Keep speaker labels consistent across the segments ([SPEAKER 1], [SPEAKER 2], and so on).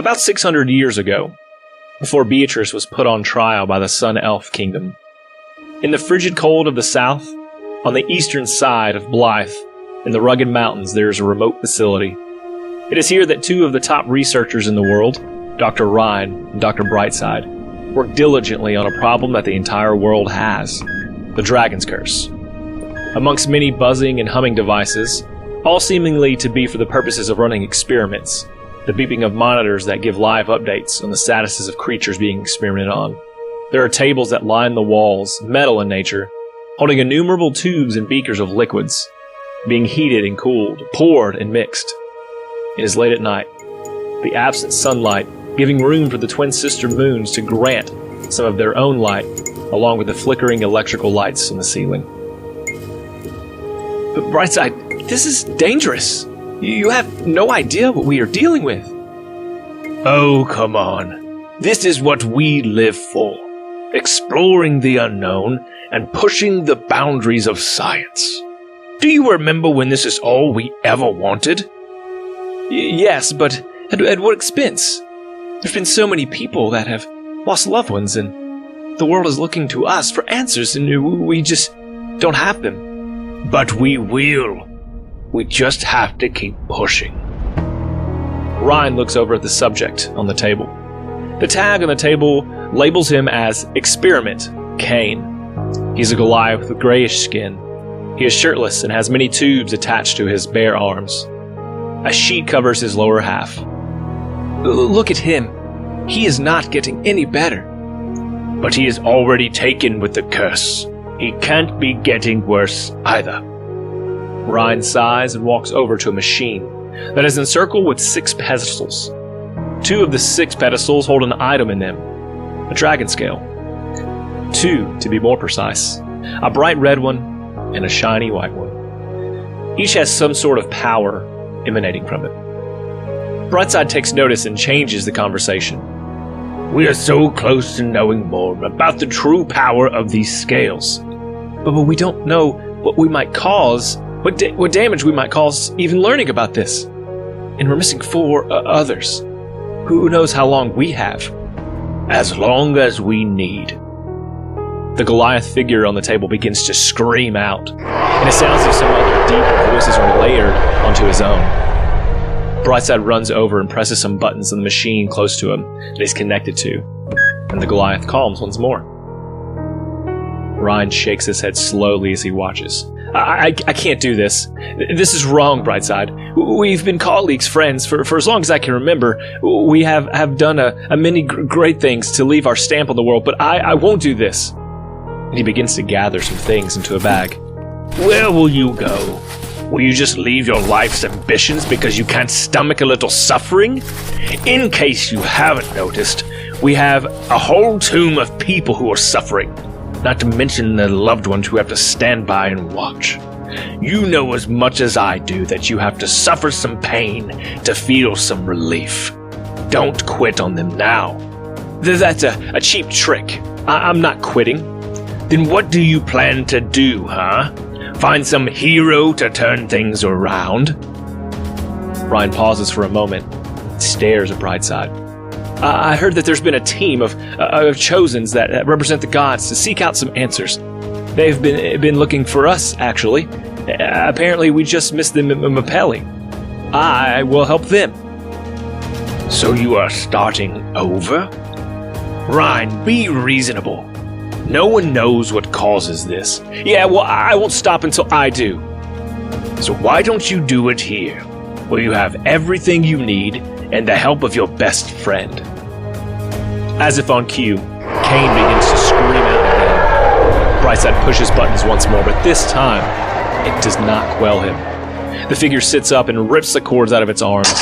[SPEAKER 1] About 600 years ago, before Beatrice was put on trial by the Sun Elf Kingdom. In the frigid cold of the south, on the eastern side of Blythe, in the rugged mountains, there is a remote facility. It is here that two of the top researchers in the world, Dr. Ryan and Dr. Brightside, work diligently on a problem that the entire world has, the Dragon's Curse. Amongst many buzzing and humming devices, all seemingly to be for the purposes of running experiments, the beeping of monitors that give live updates on the statuses of creatures being experimented on. There are tables that line the walls, metal in nature, holding innumerable tubes and beakers of liquids, being heated and cooled, poured and mixed. It is late at night, the absent sunlight giving room for the twin sister moons to grant some of their own light, along with the flickering electrical lights on the ceiling. But Brightside, this is dangerous. You have no idea what we are dealing with.
[SPEAKER 2] Oh, come on. This is what we live for. Exploring the unknown and pushing the boundaries of science. Do you remember when this is all we ever wanted?
[SPEAKER 1] Yes, but at what expense? There's been so many people that have lost loved ones, and the world is looking to us for answers, and we just don't have them.
[SPEAKER 2] But we will. We just have to keep pushing.
[SPEAKER 1] Ryan looks over at the subject on the table. The tag on the table labels him as Experiment Cain. He's a Goliath with grayish skin. He is shirtless and has many tubes attached to his bare arms. A sheet covers his lower half. Look at him. He is not getting any better.
[SPEAKER 2] But he is already taken with the curse. He can't be getting worse either.
[SPEAKER 1] Ryan sighs and walks over to a machine that is encircled with 6 pedestals. 2 of the 6 pedestals hold an item in them, a dragon scale. 2, to be more precise, a bright red one and a shiny white one. Each has some sort of power emanating from it. Brightside takes notice and changes the conversation.
[SPEAKER 2] We are so close to knowing more about the true power of these scales.
[SPEAKER 1] But we don't know what we might cause, what damage we might cause even learning about this. And we're missing 4 others. Who knows how long we have?
[SPEAKER 2] As long as we need.
[SPEAKER 1] The Goliath figure on the table begins to scream out, and it sounds as if some other deeper voices are layered onto his own. Brightside runs over and presses some buttons on the machine close to him that he's connected to, and the Goliath calms once more. Ryan shakes his head slowly as he watches. I can't do this. This is wrong, Brightside. We've been colleagues, friends, for as long as I can remember. We have done a many great things to leave our stamp on the world, but I won't do this. And he begins to gather some things into a bag.
[SPEAKER 2] Where will you go? Will you just leave your life's ambitions because you can't stomach a little suffering? In case you haven't noticed, we have a whole tomb of people who are suffering. Not to mention the loved ones who have to stand by and watch. You know as much as I do that you have to suffer some pain to feel some relief. Don't quit on them now.
[SPEAKER 1] That's a cheap trick. I'm not quitting.
[SPEAKER 2] Then what do you plan to do, huh? Find some hero to turn things around?
[SPEAKER 1] Ryan pauses for a moment, stares at Brightside. I heard that there's been a team of chosens that represent the gods to seek out some answers. They've been looking for us, actually. Apparently we just missed them in Mapelli. I will help them.
[SPEAKER 2] So you are starting over? Ryan, be reasonable. No one knows what causes this.
[SPEAKER 1] Yeah, well, I won't stop until I do.
[SPEAKER 2] So why don't you do it here, where you have everything you need and the help of your best friend?
[SPEAKER 1] As if on cue, Cain begins to scream out again. Brightside pushes buttons once more, but this time, it does not quell him. The figure sits up and rips the cords out of its arms,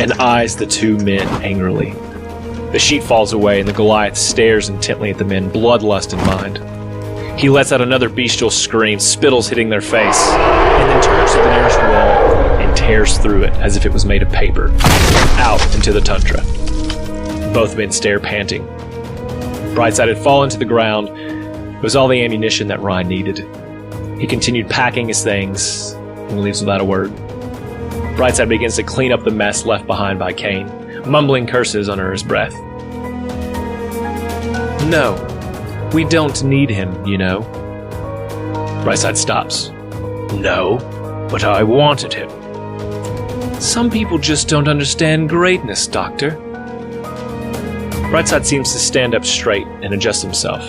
[SPEAKER 1] and eyes the 2 men angrily. The sheet falls away, and the Goliath stares intently at the men, bloodlust in mind. He lets out another bestial scream, spittles hitting their face, and then turns to the nearest wall and tears through it as if it was made of paper, out into the tundra. Both men stare panting. Brightside had fallen to the ground. It was all the ammunition that Ryan needed. He continued packing his things and leaves without a word. Brightside begins to clean up the mess left behind by Cain, mumbling curses under his breath. No, we don't need him, you know. Brightside stops.
[SPEAKER 2] No, but I wanted him.
[SPEAKER 1] Some people just don't understand greatness, Doctor. Brightside seems to stand up straight and adjust himself.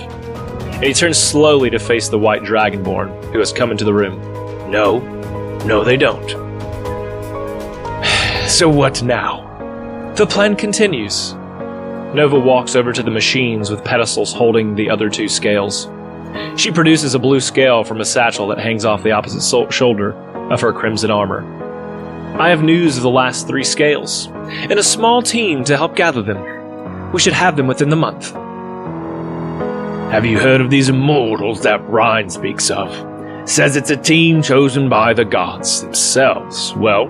[SPEAKER 1] And he turns slowly to face the white dragonborn who has come into the room.
[SPEAKER 2] No, they don't.
[SPEAKER 1] So what now? The plan continues. Nova walks over to the machines with pedestals holding the other 2 scales. She produces a blue scale from a satchel that hangs off the opposite shoulder of her crimson armor. I have news of the last 3 scales, and a small team to help gather them. We should have them within the month.
[SPEAKER 2] Have you heard of these immortals that Ryan speaks of? Says it's a team chosen by the gods themselves. Well,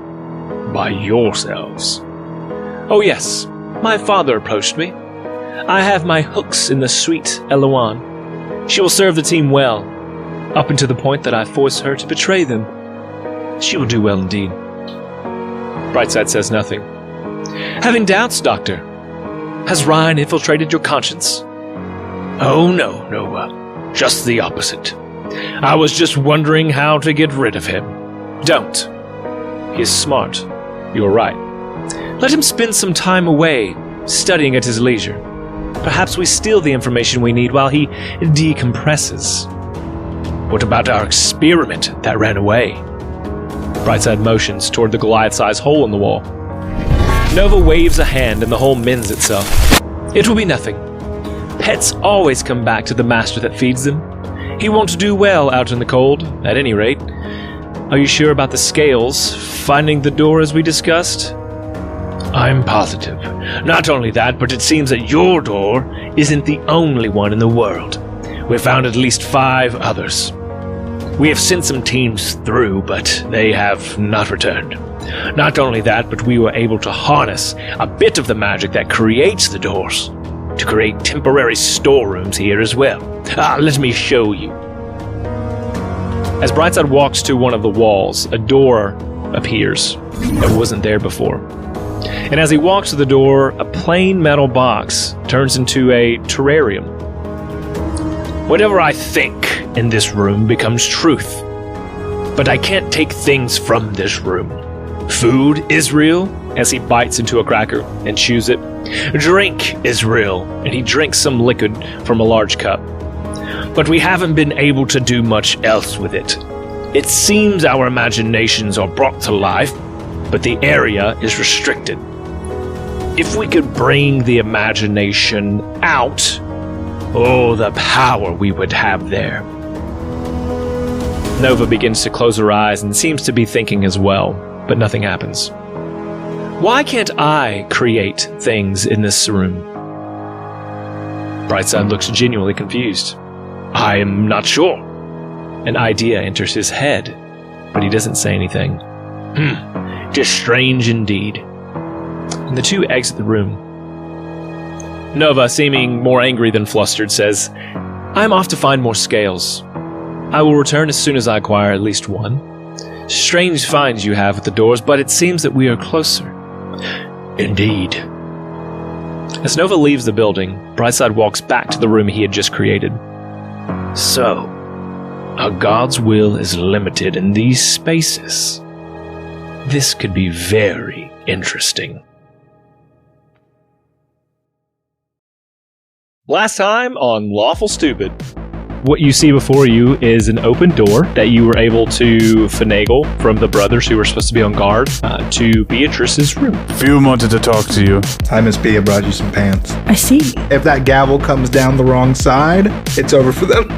[SPEAKER 2] by yourselves.
[SPEAKER 1] Oh yes, my father approached me. I have my hooks in the sweet Eloan. She will serve the team well, up until the point that I force her to betray them. She will do well indeed. Brightside says nothing. Having doubts, Doctor? Has Ryan infiltrated your conscience?
[SPEAKER 2] Oh no, Nova. Just the opposite. I was just wondering how to get rid of him.
[SPEAKER 1] Don't. He is smart. You're right. Let him spend some time away, studying at his leisure. Perhaps we steal the information we need while he decompresses.
[SPEAKER 2] What about our experiment that ran away?
[SPEAKER 1] Brightside motions toward the Goliath-sized hole in the wall. Nova waves a hand and the hole mends itself. It will be nothing. Pets always come back to the master that feeds them. He won't do well out in the cold, at any rate. Are you sure about the scales, finding the door as we discussed?
[SPEAKER 2] I'm positive. Not only that, but it seems that your door isn't the only one in the world. We've found at least 5 others. We have sent some teams through, but they have not returned. Not only that, but we were able to harness a bit of the magic that creates the doors to create temporary storerooms here as well. Let me show you.
[SPEAKER 1] As Brightside walks to one of the walls, a door appears that wasn't there before. And as he walks to the door, a plain metal box turns into a terrarium.
[SPEAKER 2] Whatever I think in this room becomes truth. But I can't take things from this room. Food is real,
[SPEAKER 1] as he bites into a cracker and chews it.
[SPEAKER 2] Drink is real,
[SPEAKER 1] and he drinks some liquid from a large cup.
[SPEAKER 2] But we haven't been able to do much else with it. It seems our imaginations are brought to life, but the area is restricted. If we could bring the imagination out, oh, the power we would have there.
[SPEAKER 1] Nova begins to close her eyes and seems to be thinking as well, but nothing happens. Why can't I create things in this room? Brightside looks genuinely confused.
[SPEAKER 2] I am not sure.
[SPEAKER 1] An idea enters his head, but he doesn't say anything.
[SPEAKER 2] Just strange indeed.
[SPEAKER 1] And the 2 exit the room. Nova, seeming more angry than flustered, says, I'm off to find more scales. I will return as soon as I acquire at least 1. Strange finds you have at the doors, but it seems that we are closer.
[SPEAKER 2] Indeed.
[SPEAKER 1] As Nova leaves the building, Brightside walks back to the room he had just created.
[SPEAKER 2] So, a god's will is limited in these spaces. This could be very interesting.
[SPEAKER 1] Last time on Lawful Stupid. What you see before you is an open door that you were able to finagle from the brothers who were supposed to be on guard to Beatrice's room.
[SPEAKER 3] Few wanted to talk to you.
[SPEAKER 4] Hi, Miss B. I brought you some pants.
[SPEAKER 5] I see.
[SPEAKER 4] If that gavel comes down the wrong side, it's over for them.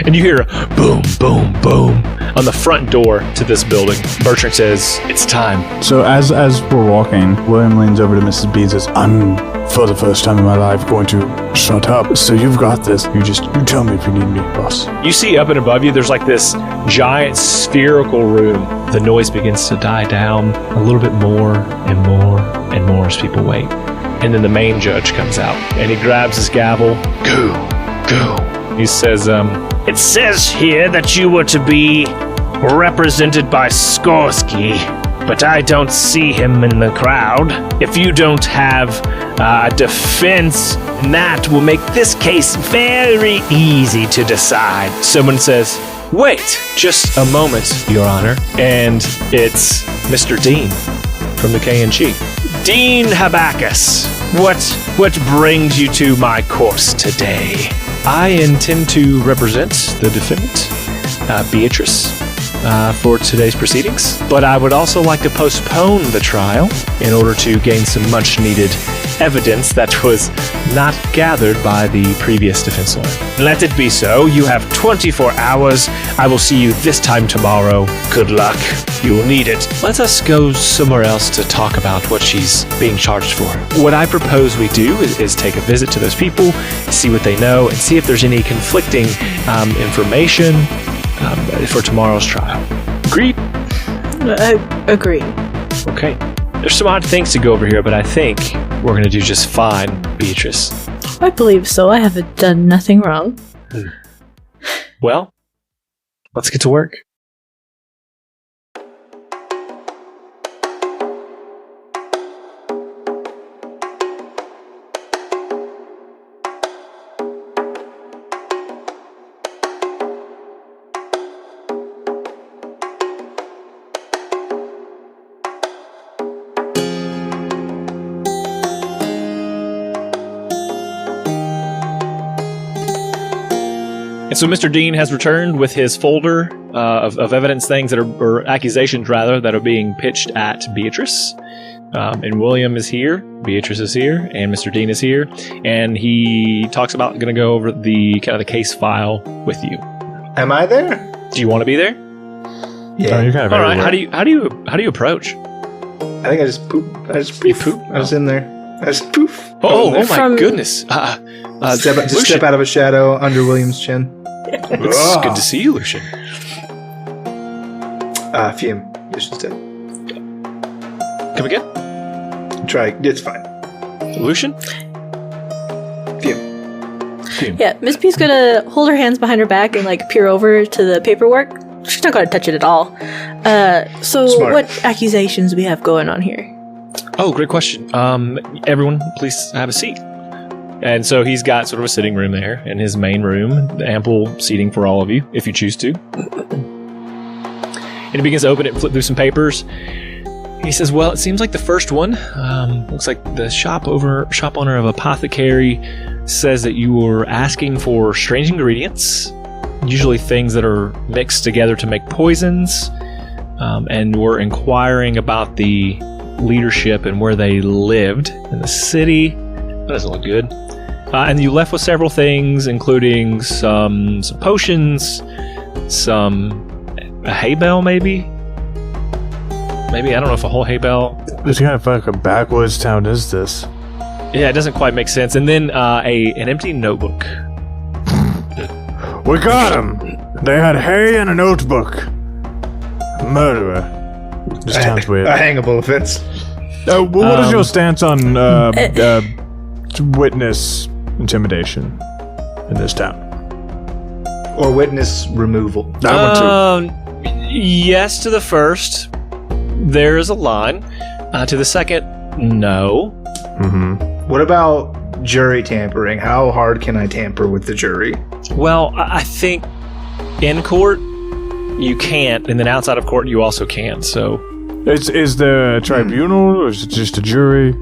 [SPEAKER 1] And you hear a boom, boom, boom on the front door to this building. Bertrand says, it's time.
[SPEAKER 3] So as we're walking, William leans over to Mrs. B and says, I'm, for the first time in my life, going to shut up. So you've got this. You tell me if you need me, boss.
[SPEAKER 1] You see up and above you, there's like this giant spherical room. The noise begins to die down a little bit more and more and more as people wait. And then the main judge comes out and he grabs his gavel. Go. He says,
[SPEAKER 2] It says here that you were to be represented by Skorsky but I don't see him in the crowd. If you don't have a defense, that will make this case very easy to decide.
[SPEAKER 1] Someone says, "Wait, just a moment, Your Honor." And it's Mr. Dean from the KNG.
[SPEAKER 2] Dean Habacus, what brings you to my course today?
[SPEAKER 1] I intend to represent the defendant, Beatrice, for today's proceedings, but I would also like to postpone the trial in order to gain some much-needed evidence that was not gathered by the previous defense lawyer.
[SPEAKER 2] Let it be so. You have 24 hours. I will see you this time tomorrow. Good luck. You will need it.
[SPEAKER 1] Let us go somewhere else to talk about what she's being charged for. What I propose we do is take a visit to those people, see what they know, and see if there's any conflicting information for tomorrow's trial. Agreed?
[SPEAKER 5] Agreed.
[SPEAKER 1] Okay. There's some odd things to go over here, but I think we're going to do just fine, Beatrice.
[SPEAKER 5] I believe so. I haven't done nothing wrong.
[SPEAKER 1] Well, let's get to work. And so Mr. Dean has returned with his folder of evidence things that are, or accusations rather, that are being pitched at Beatrice. And William is here, Beatrice is here, and Mr. Dean is here. And he talks about going to go over the kind of the case file with you.
[SPEAKER 4] Am I there?
[SPEAKER 1] Do you want to be there?
[SPEAKER 4] Yeah.
[SPEAKER 3] Oh, you're kind of
[SPEAKER 1] All right.
[SPEAKER 3] everywhere.
[SPEAKER 1] How do you approach?
[SPEAKER 4] I think I just poop.
[SPEAKER 1] You poop?
[SPEAKER 4] I was in there. I just poof.
[SPEAKER 1] Oh my
[SPEAKER 5] From-
[SPEAKER 1] goodness!
[SPEAKER 4] Step out of a shadow under William's chin.
[SPEAKER 1] It's good to see you, Lucian.
[SPEAKER 4] Fume. Lucian's dead.
[SPEAKER 1] Come again?
[SPEAKER 4] Try. It's fine.
[SPEAKER 1] Lucian?
[SPEAKER 4] Fume.
[SPEAKER 5] Yeah, Miss P's gonna hold her hands behind her back and like peer over to the paperwork. She's not gonna touch it at all. So
[SPEAKER 4] Smart.
[SPEAKER 5] what accusations we have going on here?
[SPEAKER 1] Oh, great question. Everyone, please have a seat. And so he's got sort of a sitting room there in his main room, ample seating for all of you, if you choose to. And he begins to open it and flip through some papers. He says, well, it seems like the first one, looks like the shop owner of Apothecary says that you were asking for strange ingredients, usually things that are mixed together to make poisons, and were inquiring about the leadership and where they lived in the city. That doesn't look good. And you left with several things, including some potions, a hay bale, maybe? Maybe, I don't know if a whole hay bale.
[SPEAKER 3] What kind of fucking backwoods town is this?
[SPEAKER 1] Yeah, it doesn't quite make sense. And then an empty notebook.
[SPEAKER 3] We got him! They had hay and a notebook. Murderer. This sounds weird.
[SPEAKER 4] A hangable offense.
[SPEAKER 3] What is your stance on witness intimidation in this town?
[SPEAKER 4] Or witness removal.
[SPEAKER 3] That one too.
[SPEAKER 1] Yes to the first. There is a line. To the second, no.
[SPEAKER 3] Mm-hmm.
[SPEAKER 4] What about jury tampering? How hard can I tamper with the jury?
[SPEAKER 1] Well, I think in court you can't, and then outside of court you also can. So,
[SPEAKER 3] Is there a tribunal or is it just a jury?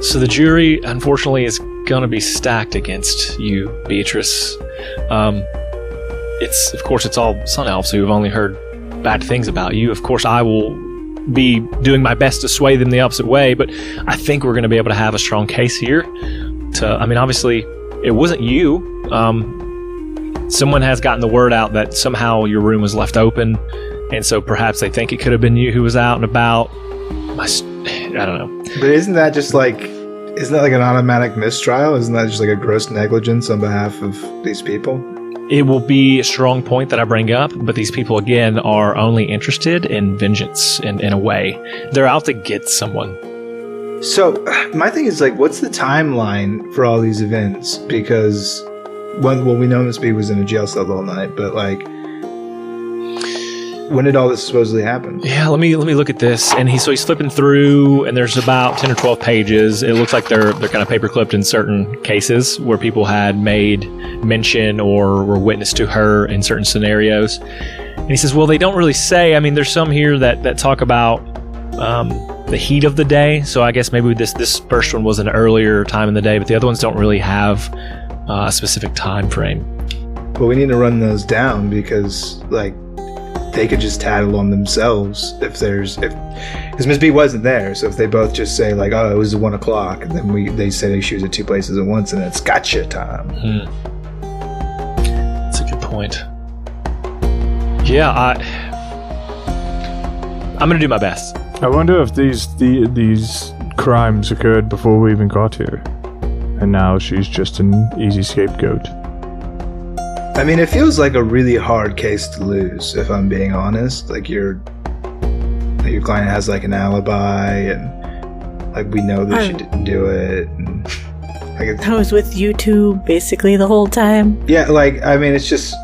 [SPEAKER 1] so the jury, unfortunately, is gonna be stacked against you, Beatrice. It's all Sun Elves who have only heard bad things about you. Of course, I will be doing my best to sway them the opposite way, but I think we're going to be able to have a strong case here. Obviously, it wasn't you. Someone has gotten the word out that somehow your room was left open, and so perhaps they think it could have been you who was out and about. I don't know.
[SPEAKER 4] But isn't that like an automatic mistrial? Isn't that just like a gross negligence on behalf of these people?
[SPEAKER 1] It will be a strong point that I bring up, but these people, again, are only interested in vengeance in a way. They're out to get someone.
[SPEAKER 4] So, my thing is, like, what's the timeline for all these events? Because, well, we know Miss B was in a jail cell all night, but, like, when did all this supposedly happen?
[SPEAKER 1] Yeah, let me look at this. And he's flipping through, and there's about 10 or 12 pages. It looks like they're kind of paper clipped in certain cases where people had made mention or were witness to her in certain scenarios. And he says, well, they don't really say. I mean, there's some here that talk about the heat of the day. So I guess maybe this first one was an earlier time in the day, but the other ones don't really have a specific time frame.
[SPEAKER 4] Well, we need to run those down because, like, they could just tattle on themselves because Miss B wasn't there. So if they both just say like, "Oh, it was 1 o'clock," and then they say they shoot at 2 places at once, and it's gotcha time.
[SPEAKER 1] That's a good point. Yeah, I'm gonna do my best.
[SPEAKER 3] I wonder if these crimes occurred before we even got here, and now she's just an easy scapegoat.
[SPEAKER 4] I mean, it feels like a really hard case to lose, if I'm being honest. Like your client has like an alibi, and like we know that she didn't do it. And, like,
[SPEAKER 5] I was with you two basically the whole time.
[SPEAKER 4] Yeah, like I mean, it's just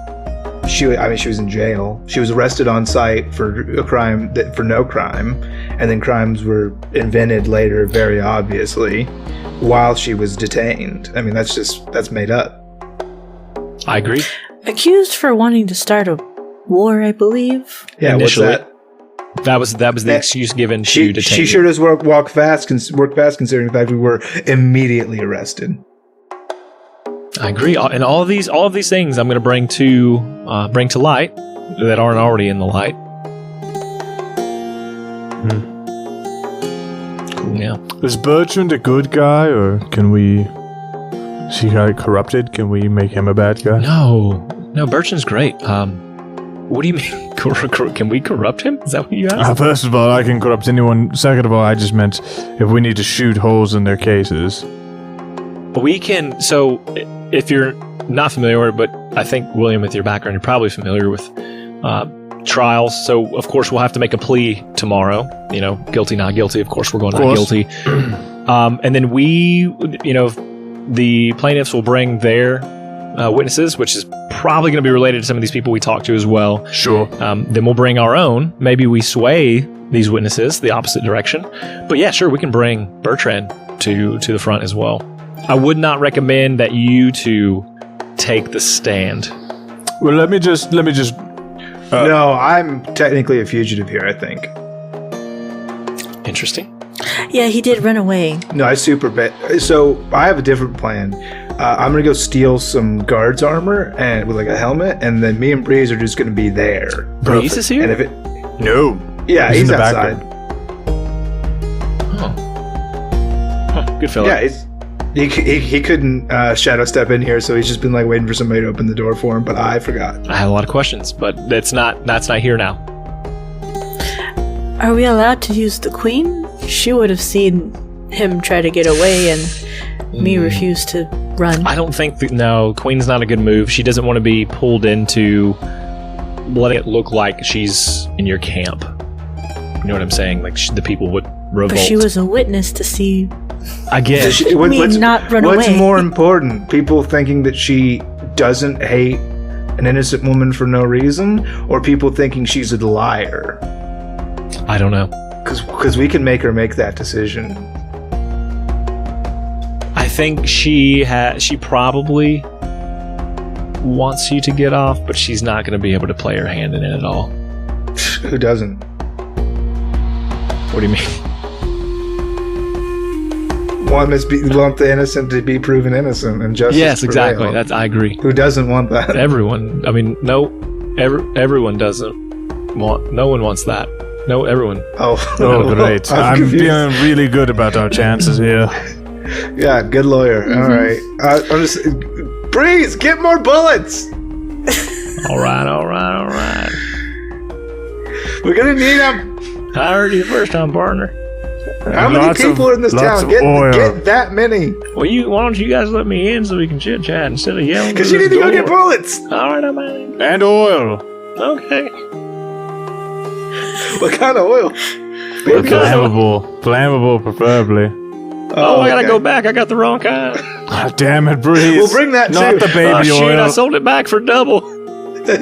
[SPEAKER 4] she was in jail. She was arrested on site for a crime for no crime, and then crimes were invented later, very obviously, while she was detained. I mean, that's made up.
[SPEAKER 1] I agree.
[SPEAKER 5] Accused for wanting to start a war, I believe.
[SPEAKER 4] Yeah,
[SPEAKER 1] initially.
[SPEAKER 4] what's that?
[SPEAKER 1] That was the excuse given to detain.
[SPEAKER 4] She sure does work fast, considering the fact we were immediately arrested.
[SPEAKER 1] I agree. And all of these things I'm going to bring to light that aren't already in the light. Cool. Yeah.
[SPEAKER 3] Is Bertrand a good guy, or is he like corrupted? Can we make him a bad guy?
[SPEAKER 1] No, Bertrand's great. What do you mean? Can we corrupt him? Is that what you asked?
[SPEAKER 3] First of all, I can corrupt anyone. Second of all, I just meant if we need to shoot holes in their cases.
[SPEAKER 1] We can. So, if you're not familiar with it, but I think, William, with your background, you're probably familiar with trials. So, of course, we'll have to make a plea tomorrow. You know, guilty, not guilty. Of course, we're going not guilty. And then the plaintiffs will bring their witnesses, which is probably going to be related to some of these people we talked to as well.
[SPEAKER 3] Sure.
[SPEAKER 1] Then we'll bring our own. Maybe we sway these witnesses the opposite direction. But yeah, sure, we can bring Bertrand to the front as well. I would not recommend that you two take the stand.
[SPEAKER 3] Well, let me just.
[SPEAKER 4] No, I'm technically a fugitive here, I think.
[SPEAKER 1] Interesting.
[SPEAKER 5] Yeah, he did run away.
[SPEAKER 4] No, I super bet. So I have a different plan. I'm gonna go steal some guard's armor and with like a helmet, and then me and Breeze are just gonna be there.
[SPEAKER 1] Breeze is here?
[SPEAKER 4] And if it
[SPEAKER 3] No.
[SPEAKER 4] Yeah, he's
[SPEAKER 3] in the
[SPEAKER 4] outside.
[SPEAKER 1] Good fella.
[SPEAKER 4] Yeah, he couldn't shadow step in here, so he's just been like waiting for somebody to open the door for him. But I forgot.
[SPEAKER 1] I had a lot of questions, but that's not here now.
[SPEAKER 5] Are we allowed to use the queen? She would have seen him try to get away and me refuse to run.
[SPEAKER 1] I don't think no, Queen's not a good move. She doesn't want to be pulled into letting it look like she's in your camp. You know what I'm saying? Like the people would revolt.
[SPEAKER 5] But she was a witness to see.
[SPEAKER 1] I guess.
[SPEAKER 5] Not run away.
[SPEAKER 4] What's more important? People thinking that she doesn't hate an innocent woman for no reason, or people thinking she's a liar?
[SPEAKER 1] I don't know.
[SPEAKER 4] Because we can make her make that decision.
[SPEAKER 1] I think she probably wants you to get off, but she's not going to be able to play her hand in it at all.
[SPEAKER 4] Who doesn't?
[SPEAKER 1] What do you mean?
[SPEAKER 4] Want the innocent to be proven innocent and justice.
[SPEAKER 1] Yes, exactly.
[SPEAKER 4] prevail.
[SPEAKER 1] I agree.
[SPEAKER 4] Who doesn't want that?
[SPEAKER 1] Everyone. I mean, everyone doesn't want. No one wants that. No, everyone.
[SPEAKER 3] Oh, great! I'm feeling really good about our chances here.
[SPEAKER 4] Yeah, good lawyer. All right. I'm just Breeze, get more bullets.
[SPEAKER 1] All right.
[SPEAKER 4] We're gonna need them.
[SPEAKER 1] I heard you first time, partner.
[SPEAKER 4] How many people are in this town? Get that many.
[SPEAKER 1] Well, why don't you guys let me in so we can chit chat instead of yelling?
[SPEAKER 4] Because you need to go get bullets.
[SPEAKER 1] All right, I'm in.
[SPEAKER 3] And oil.
[SPEAKER 1] Okay.
[SPEAKER 4] What kind of oil?
[SPEAKER 3] Flammable, preferably.
[SPEAKER 1] Oh, I gotta go back. I got the wrong kind.
[SPEAKER 3] Oh, damn it, Breeze.
[SPEAKER 4] We'll bring that
[SPEAKER 3] Not
[SPEAKER 4] too.
[SPEAKER 3] the baby oil.
[SPEAKER 1] Shit, I sold it back for double.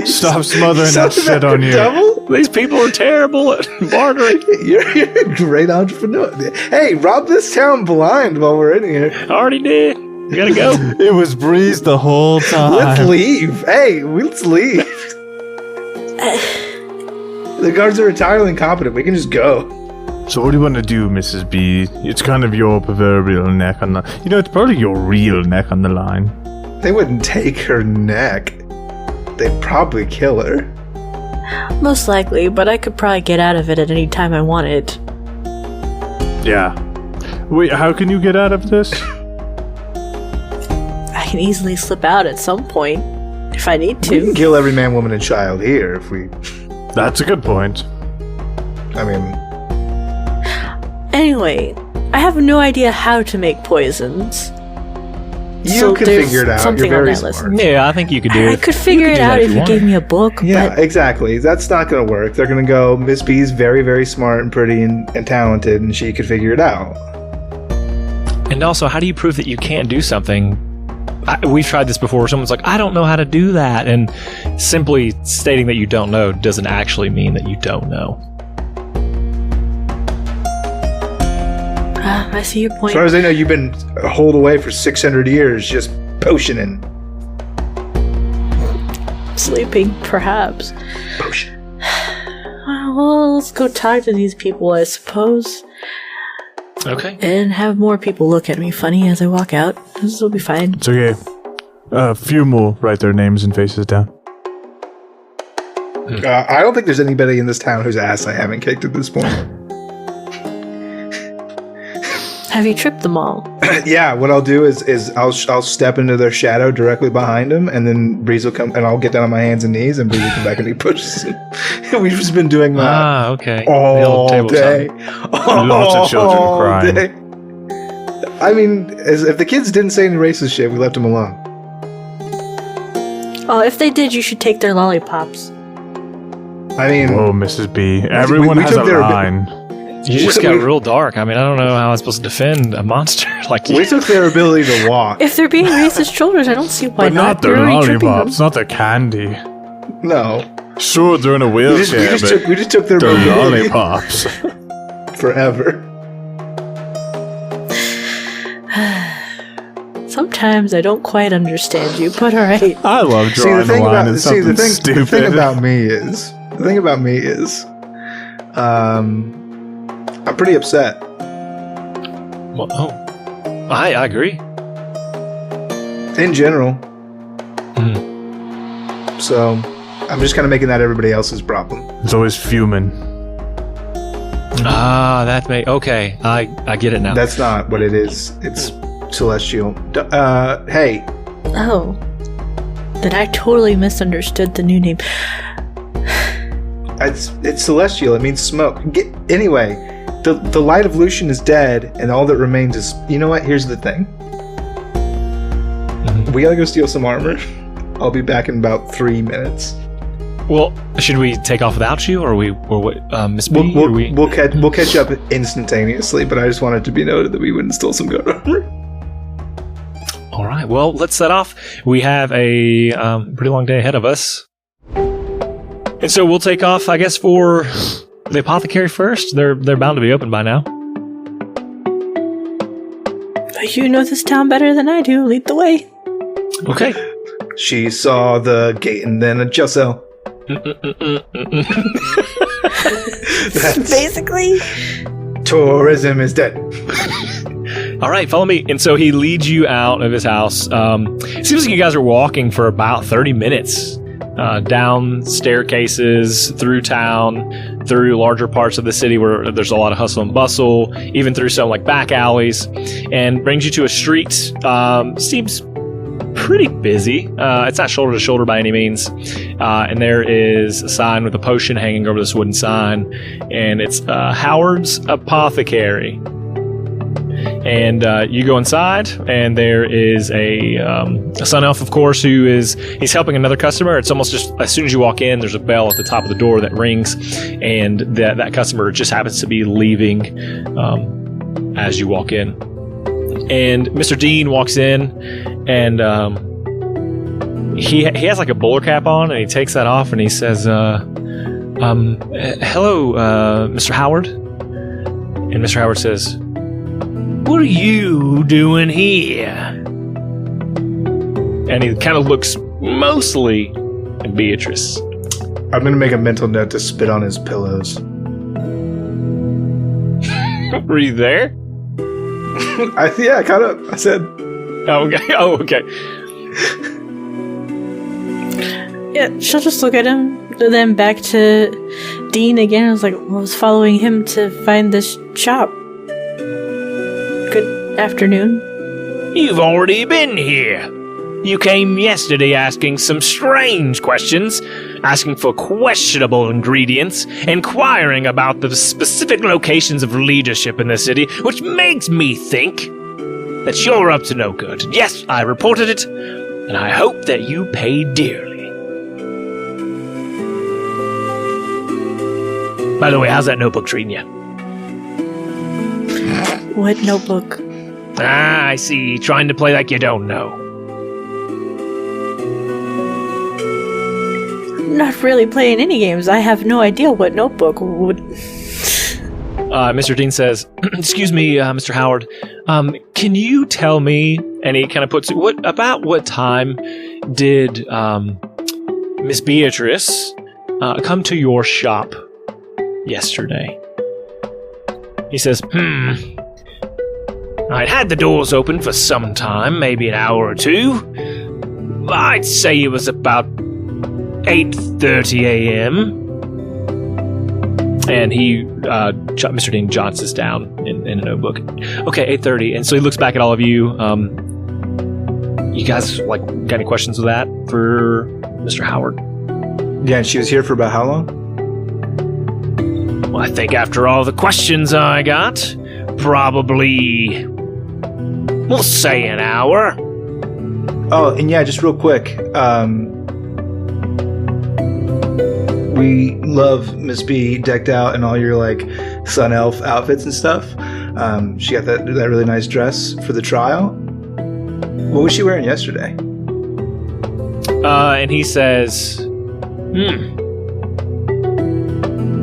[SPEAKER 3] Stop smothering that shit on you.
[SPEAKER 4] Devil?
[SPEAKER 1] These people are terrible at bartering.
[SPEAKER 4] You're a great entrepreneur. Hey, rob this town blind while we're in here.
[SPEAKER 1] Already did. You gotta go.
[SPEAKER 3] It was Breeze the whole time.
[SPEAKER 4] Let's leave. Hey, let's leave. The guards are entirely incompetent. We can just go.
[SPEAKER 3] So what do you want to do, Mrs. B? It's kind of your proverbial neck on the... You know, it's probably your real neck on the line.
[SPEAKER 4] They wouldn't take her neck. They'd probably kill her.
[SPEAKER 5] Most likely, but I could probably get out of it at any time I wanted.
[SPEAKER 3] Yeah. Wait, how can you get out of this?
[SPEAKER 5] I can easily slip out at some point, if I need
[SPEAKER 4] We can
[SPEAKER 5] to.
[SPEAKER 4] kill every man, woman, and child here if we...
[SPEAKER 3] That's a good point.
[SPEAKER 4] I mean...
[SPEAKER 5] Anyway, I have no idea how to make poisons.
[SPEAKER 4] You
[SPEAKER 5] So
[SPEAKER 4] can
[SPEAKER 5] there's
[SPEAKER 4] figure it out.
[SPEAKER 5] something
[SPEAKER 4] You're
[SPEAKER 5] on
[SPEAKER 4] very
[SPEAKER 5] that list.
[SPEAKER 4] smart.
[SPEAKER 1] Yeah, I think you could do
[SPEAKER 5] I
[SPEAKER 1] it.
[SPEAKER 5] could figure it
[SPEAKER 1] do
[SPEAKER 5] out
[SPEAKER 1] that
[SPEAKER 5] if you gave me a book,
[SPEAKER 4] Yeah,
[SPEAKER 5] but
[SPEAKER 4] exactly. That's not going to work. They're going to go, Miss B's very, very smart and pretty and talented, and she could figure it out.
[SPEAKER 1] And also, how do you prove that you can't do something? We've tried this before. Someone's like, I don't know how to do that. And simply stating that you don't know doesn't actually mean that you don't know.
[SPEAKER 5] I see your
[SPEAKER 4] As
[SPEAKER 5] point.
[SPEAKER 4] far as I know, you've been holed away for 600 years just potioning.
[SPEAKER 5] Sleeping, perhaps.
[SPEAKER 4] Potion.
[SPEAKER 5] Well, let's go talk to these people, I suppose.
[SPEAKER 1] Okay.
[SPEAKER 5] And have more people look at me funny as I walk out. This will be fine.
[SPEAKER 3] It's okay. A few more write their names and faces down.
[SPEAKER 4] I don't think there's anybody in this town whose ass I haven't kicked at this point.
[SPEAKER 5] Have you tripped them all?
[SPEAKER 4] Yeah, what I'll do is I'll step into their shadow directly behind them, and then Breeze will come, and I'll get down on my hands and knees, and Breeze will come back and he pushes him. We've just been doing that
[SPEAKER 1] Okay. The old
[SPEAKER 4] all
[SPEAKER 1] table
[SPEAKER 4] day.
[SPEAKER 1] time.
[SPEAKER 3] Lots of children
[SPEAKER 4] All
[SPEAKER 3] crying.
[SPEAKER 4] day. I mean, if the kids didn't say any racist shit, we left them alone.
[SPEAKER 5] Oh, if they did, you should take their lollipops.
[SPEAKER 4] I mean,
[SPEAKER 3] Whoa, Mrs. B. Everyone
[SPEAKER 4] we
[SPEAKER 3] has a
[SPEAKER 4] took their-
[SPEAKER 3] line.
[SPEAKER 1] You just got real dark. I mean, I don't know how I'm supposed to defend a monster like you.
[SPEAKER 4] we took their ability to walk.
[SPEAKER 5] If they're being racist children, I don't see why
[SPEAKER 3] But not their
[SPEAKER 5] You're already tripping them.
[SPEAKER 3] lollipops, not their candy.
[SPEAKER 4] No,
[SPEAKER 3] Sure, they're in a
[SPEAKER 4] we
[SPEAKER 3] wheelchair,
[SPEAKER 4] just took their
[SPEAKER 3] but their
[SPEAKER 4] mobility
[SPEAKER 3] lollipops.
[SPEAKER 4] forever.
[SPEAKER 5] Sometimes I don't quite understand you, but alright.
[SPEAKER 3] I love drawing the line and something stupid.
[SPEAKER 4] The thing about me is, I'm pretty upset.
[SPEAKER 1] Well, I agree.
[SPEAKER 4] In general.
[SPEAKER 1] Mhm.
[SPEAKER 4] So, I'm just kind of making that everybody else's problem.
[SPEAKER 3] It's always fuming.
[SPEAKER 1] That may... Okay, I get it now.
[SPEAKER 4] That's not what it is. It's celestial. Hey,
[SPEAKER 5] Oh. Then I totally misunderstood the new name.
[SPEAKER 4] it's celestial. It means smoke. Anyway, the light of Lucian is dead, and all that remains is... You know what? Here's the thing. We gotta go steal some armor. I'll be back in about 3 minutes.
[SPEAKER 1] Well, should we take off without you, or what? Miss B?
[SPEAKER 4] We'll catch up instantaneously, but I just wanted to be noted that we went and stole some guard armor.
[SPEAKER 1] All right. Well, let's set off. We have a pretty long day ahead of us, and so we'll take off, I guess, for the apothecary first. They're bound to be open by now.
[SPEAKER 5] You know this town better than I do. Lead the way.
[SPEAKER 1] Okay.
[SPEAKER 4] She saw the gate and then a jail cell.
[SPEAKER 5] Basically.
[SPEAKER 4] Tourism is dead.
[SPEAKER 1] All right, follow me. And so he leads you out of his house. It seems like you guys are walking for about 30 minutes. Down staircases, through town, through larger parts of the city where there's a lot of hustle and bustle, even through some like back alleys, and brings you to a street. Seems pretty busy. It's not shoulder to shoulder by any means. And there is a sign with a potion hanging over this wooden sign, and it's Howard's Apothecary. And you go inside, and there is a sun elf, of course, he's helping another customer. It's almost just as soon as you walk in, there's a bell at the top of the door that rings, and that customer just happens to be leaving as you walk in. And Mr. Dean walks in, and he has like a bowler cap on, and he takes that off, and he says, hello, Mr. Howard. And Mr. Howard says, what are you doing here? And he kind of looks mostly at Beatrice.
[SPEAKER 4] I'm going to make a mental note to spit on his pillows.
[SPEAKER 1] Were you there?
[SPEAKER 4] I said.
[SPEAKER 1] Oh, okay.
[SPEAKER 5] Yeah, she'll just look at him, and then back to Dean again. I was like, I was following him to find this shop. Good afternoon.
[SPEAKER 2] You've already been here. You came yesterday asking some strange questions, asking for questionable ingredients, inquiring about the specific locations of leadership in the city, which makes me think that you're up to no good. Yes, I reported it, and I hope that you pay dearly. By the way, how's that notebook treating you?
[SPEAKER 5] What notebook?
[SPEAKER 2] Ah, I see. Trying to play like you don't know.
[SPEAKER 5] Not really playing any games. I have no idea what notebook would...
[SPEAKER 1] Mr. Dean says, excuse me, Mr. Howard, can you tell me, and he kind of puts, what time did Miss Beatrice come to your shop yesterday?
[SPEAKER 2] He says, I'd had the doors open for some time, maybe an hour or two. I'd say it was about 8:30 a.m.
[SPEAKER 1] And he, Mr. Dean jots this down in a notebook. Okay, 8:30. And so he looks back at all of you. You guys, got any questions with that for Mr. Howard?
[SPEAKER 4] Yeah, and she was here for about how long?
[SPEAKER 2] Well, I think after all the questions I got, probably, we'll say an hour.
[SPEAKER 4] Oh, and yeah, just real quick. We love Miss B decked out in all your sun elf outfits and stuff. She got that really nice dress for the trial. What was she wearing yesterday?
[SPEAKER 1] And he says,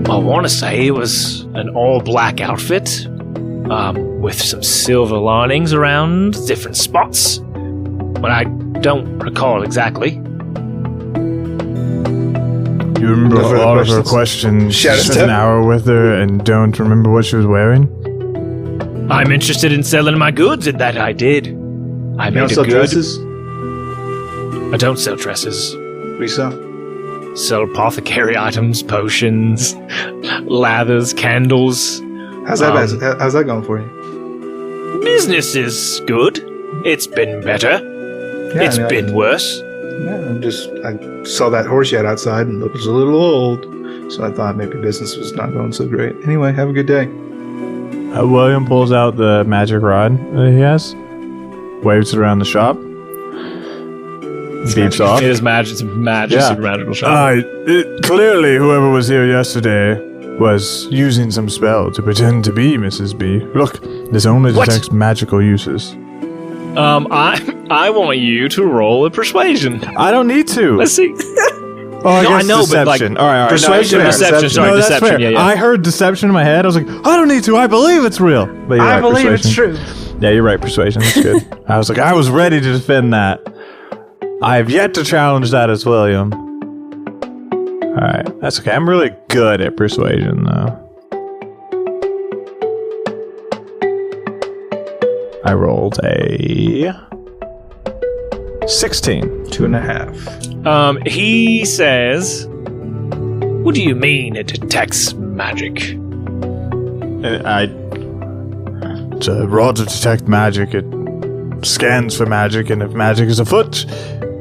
[SPEAKER 2] I want to say it was an all-black outfit, with some silver linings around different spots, but I don't recall exactly.
[SPEAKER 3] You remember all of her questions, spent an hour with her, and don't remember what she was wearing?
[SPEAKER 2] I'm interested in selling my goods, and that I did. I
[SPEAKER 4] You don't sell dresses?
[SPEAKER 2] I don't sell dresses.
[SPEAKER 4] What do you sell?
[SPEAKER 2] Sell apothecary items, potions, lathers, candles.
[SPEAKER 4] How's that going for you?
[SPEAKER 2] Business is good. It's been better.
[SPEAKER 4] Yeah,
[SPEAKER 2] It's been worse.
[SPEAKER 4] Yeah, I saw that horse you had outside and it was a little old, so I thought maybe business was not going so great. Anyway, have a good day.
[SPEAKER 3] William pulls out the magic rod that he has, waves it around the shop, beeps off.
[SPEAKER 1] it is magic. It's a magical shop.
[SPEAKER 3] Clearly, whoever was here yesterday was using some spell to pretend to be Mrs. B. Look, this only detects magical uses.
[SPEAKER 1] I want you to roll a persuasion.
[SPEAKER 3] I don't need to.
[SPEAKER 1] Let's see.
[SPEAKER 3] I know, deception.
[SPEAKER 1] But
[SPEAKER 3] all right.
[SPEAKER 1] Persuasion, deception. Sorry,
[SPEAKER 3] no, that's
[SPEAKER 1] deception.
[SPEAKER 3] fair.
[SPEAKER 1] Yeah.
[SPEAKER 3] I heard deception in my head. I was like, I don't need to. I believe it's real. But
[SPEAKER 4] I believe it's true.
[SPEAKER 3] Yeah, you're right. Persuasion. That's good. I was ready to defend that. I have yet to challenge that as William. All right, that's okay. I'm really good at persuasion, though. I rolled a 16.
[SPEAKER 4] 2.5.
[SPEAKER 1] He says,
[SPEAKER 2] What do you mean it detects magic?
[SPEAKER 3] It's a rod to detect magic. It scans for magic, and if magic is afoot,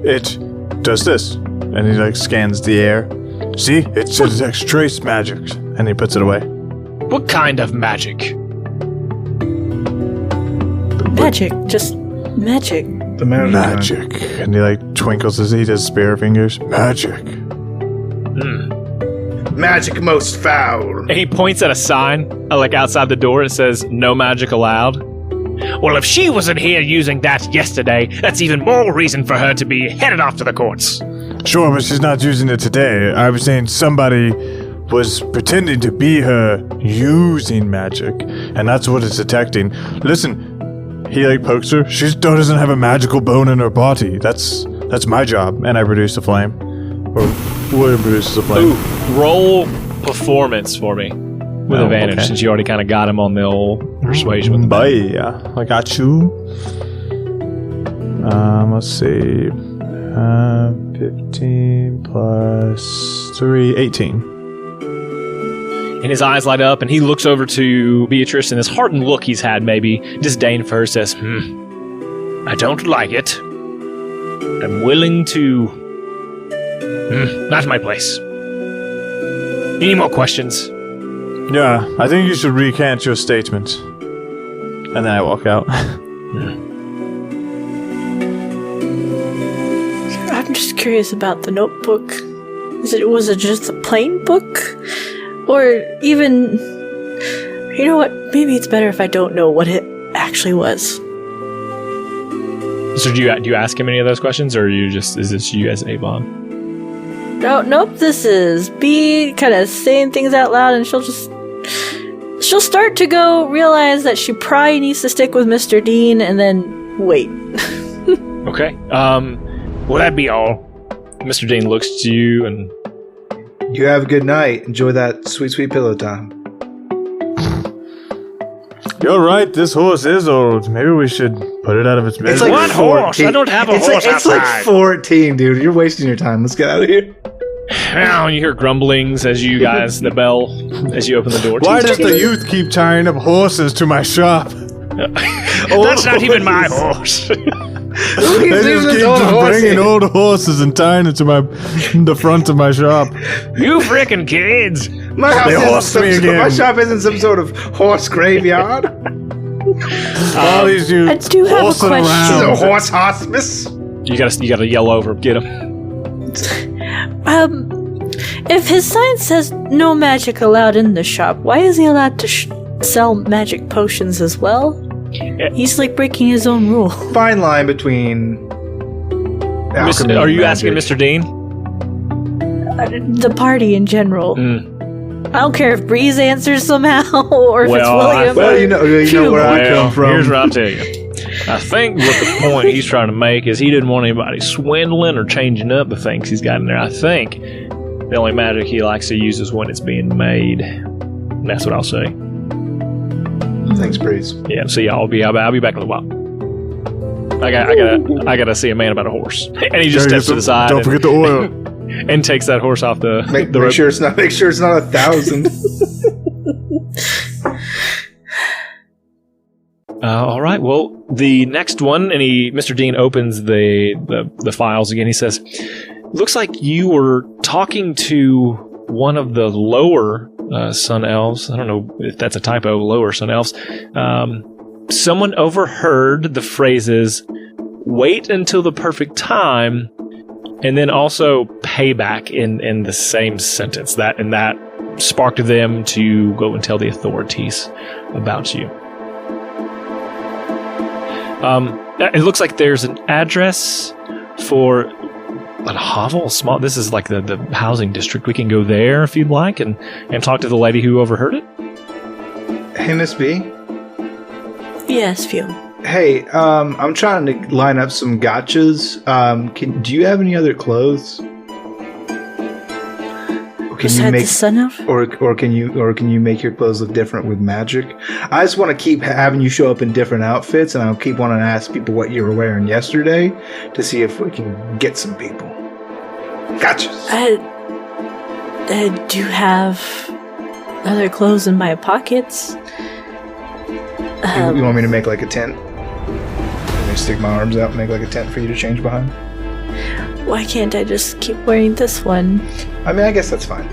[SPEAKER 3] it does this. And he scans the air. See? It detects trace magic. And he puts it away.
[SPEAKER 2] What kind of magic?
[SPEAKER 5] Magic. Just magic.
[SPEAKER 4] The
[SPEAKER 3] Magic. And he twinkles as he does spear fingers. Magic.
[SPEAKER 4] Magic most foul.
[SPEAKER 1] and he points at a sign outside the door and says, "No magic allowed."
[SPEAKER 2] Well, if she wasn't here using that yesterday, that's even more reason for her to be headed off to the courts.
[SPEAKER 3] Sure, but she's not using it today. I was saying somebody was pretending to be her using magic, and that's what it's detecting. Listen, he like pokes her. She still doesn't have a magical bone in her body. That's my job, and I produce a flame. Or William produces a flame.
[SPEAKER 1] Ooh, roll performance for me with advantage,
[SPEAKER 3] okay.
[SPEAKER 1] since you already kind of got him on the old persuasion with the
[SPEAKER 3] Bye. I got you. Let's see. 15 plus 3, 18.
[SPEAKER 1] And his eyes light up, and he looks over to Beatrice, and this hardened look he's had, maybe disdain for her, says, I don't like it. I'm willing to... not my place. Any more questions?
[SPEAKER 3] Yeah, I think you should recant your statement. And then I walk out.
[SPEAKER 5] I'm just curious about the notebook. Was it just a plain book? Or even... You know what? Maybe it's better if I don't know what it actually was.
[SPEAKER 1] So do you ask him any of those questions, or is this you as Avon?
[SPEAKER 5] Nope, this is B kind of saying things out loud, and she'll start to realize that she probably needs to stick with Mr. Dean, and then wait.
[SPEAKER 1] Okay. Well, that'd be all. Mr. Dean looks to you, and...
[SPEAKER 4] You have a good night. Enjoy that sweet, sweet pillow time.
[SPEAKER 3] You're right, this horse is old. Maybe we should put it out of its misery.
[SPEAKER 4] It's like
[SPEAKER 2] What
[SPEAKER 4] 14.
[SPEAKER 2] horse? I don't have a horse
[SPEAKER 4] It's
[SPEAKER 2] outside.
[SPEAKER 4] like 14, dude. You're wasting your time. Let's get out of here.
[SPEAKER 1] Now you hear grumblings as you guys, the bell, as you open the door.
[SPEAKER 3] Why does the youth keep tying up horses to my shop?
[SPEAKER 2] That's not even my horse.
[SPEAKER 3] They just keep bringing old horses and tying it to the front of my shop.
[SPEAKER 2] You frickin' kids.
[SPEAKER 4] My house
[SPEAKER 3] They
[SPEAKER 4] isn't
[SPEAKER 3] horsed me again.
[SPEAKER 4] my shop isn't some sort of horse graveyard.
[SPEAKER 3] All these youths
[SPEAKER 5] I do have a
[SPEAKER 3] horsing
[SPEAKER 5] question.
[SPEAKER 3] around.
[SPEAKER 4] It's a horse hospice.
[SPEAKER 1] You gotta yell over, get him.
[SPEAKER 5] If his sign says no magic allowed in the shop, why is he allowed to sell magic potions as well? He's like breaking his own rule.
[SPEAKER 4] Fine line between. alchemy
[SPEAKER 1] Are
[SPEAKER 4] and
[SPEAKER 1] you asking
[SPEAKER 4] magic.
[SPEAKER 1] Mr. Dean?
[SPEAKER 5] The party in general. I don't care if Breeze answers somehow, or if it's William.
[SPEAKER 4] Well, you know where I come from.
[SPEAKER 1] Here's what I'll tell you. I think what the point he's trying to make is he didn't want anybody swindling or changing up the things he's got in there. I think the only magic he likes to use is when it's being made. And that's what I'll say.
[SPEAKER 4] Thanks, Breeze.
[SPEAKER 1] Yeah, so yeah, I'll be back in a while. I gotta see a man about a horse. And he just steps to the side.
[SPEAKER 3] Don't forget the oil.
[SPEAKER 1] And takes that horse off the
[SPEAKER 4] Make
[SPEAKER 1] rope.
[SPEAKER 4] sure it's not 1,000.
[SPEAKER 1] All right. Well, the next one, and Mr. Dean opens the files again. He says, "Looks like you were talking to one of the lower sun elves. I don't know if that's a typo. Lower sun elves. Someone overheard the phrases, 'Wait until the perfect time,' and then also 'payback' in the same sentence. That sparked them to go and tell the authorities about you." It looks like there's an address for a hovel. Small. This is like the housing district. We can go there if you'd like and talk to the lady who overheard it.
[SPEAKER 4] Hey, Miss B.
[SPEAKER 5] Yes, Phil.
[SPEAKER 4] Hey, I'm trying to line up some gotchas. Do you have any other clothes?
[SPEAKER 5] Besides the sun elf?
[SPEAKER 4] or can you make your clothes look different with magic? I just want to keep having you show up in different outfits, and I'll keep wanting to ask people what you were wearing yesterday to see if we can get some people. Gotchas.
[SPEAKER 5] I do have other clothes in my pockets.
[SPEAKER 4] You want me to make like a tent? Let me stick my arms out and make like a tent for you to change behind?
[SPEAKER 5] Why can't I just keep wearing this one?
[SPEAKER 4] I mean, I guess that's fine.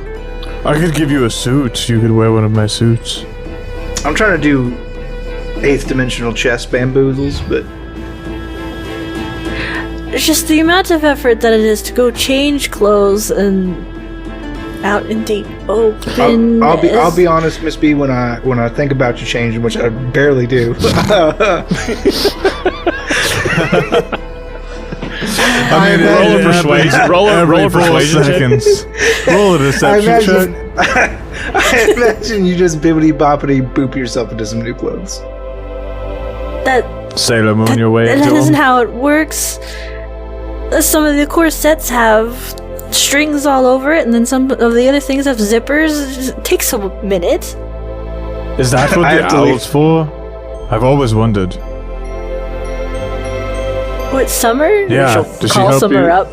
[SPEAKER 3] I could give you a suit. You could wear one of my suits.
[SPEAKER 4] I'm trying to do 8th dimensional chess bamboozles, but
[SPEAKER 5] It's just the amount of effort that it is to go change clothes and out in the open.
[SPEAKER 4] I'll be honest, Miss B. When I think about you changing, which I barely do.
[SPEAKER 3] I mean,
[SPEAKER 1] roll a persuasion. Roll a persuasion
[SPEAKER 3] seconds. Roll a deception check.
[SPEAKER 4] I imagine you just bibbity boppity boop yourself into some new clothes.
[SPEAKER 3] Sailor Moon your way into
[SPEAKER 5] that isn't
[SPEAKER 3] them.
[SPEAKER 5] how it works. Some of the corsets have strings all over it, and then some of the other things have zippers. It takes a minute.
[SPEAKER 3] Is that what the owl's for? I've always wondered.
[SPEAKER 5] What, Summer?
[SPEAKER 3] Yeah,
[SPEAKER 5] She'll
[SPEAKER 3] does she
[SPEAKER 5] call
[SPEAKER 3] help
[SPEAKER 5] Summer
[SPEAKER 3] you?
[SPEAKER 5] up.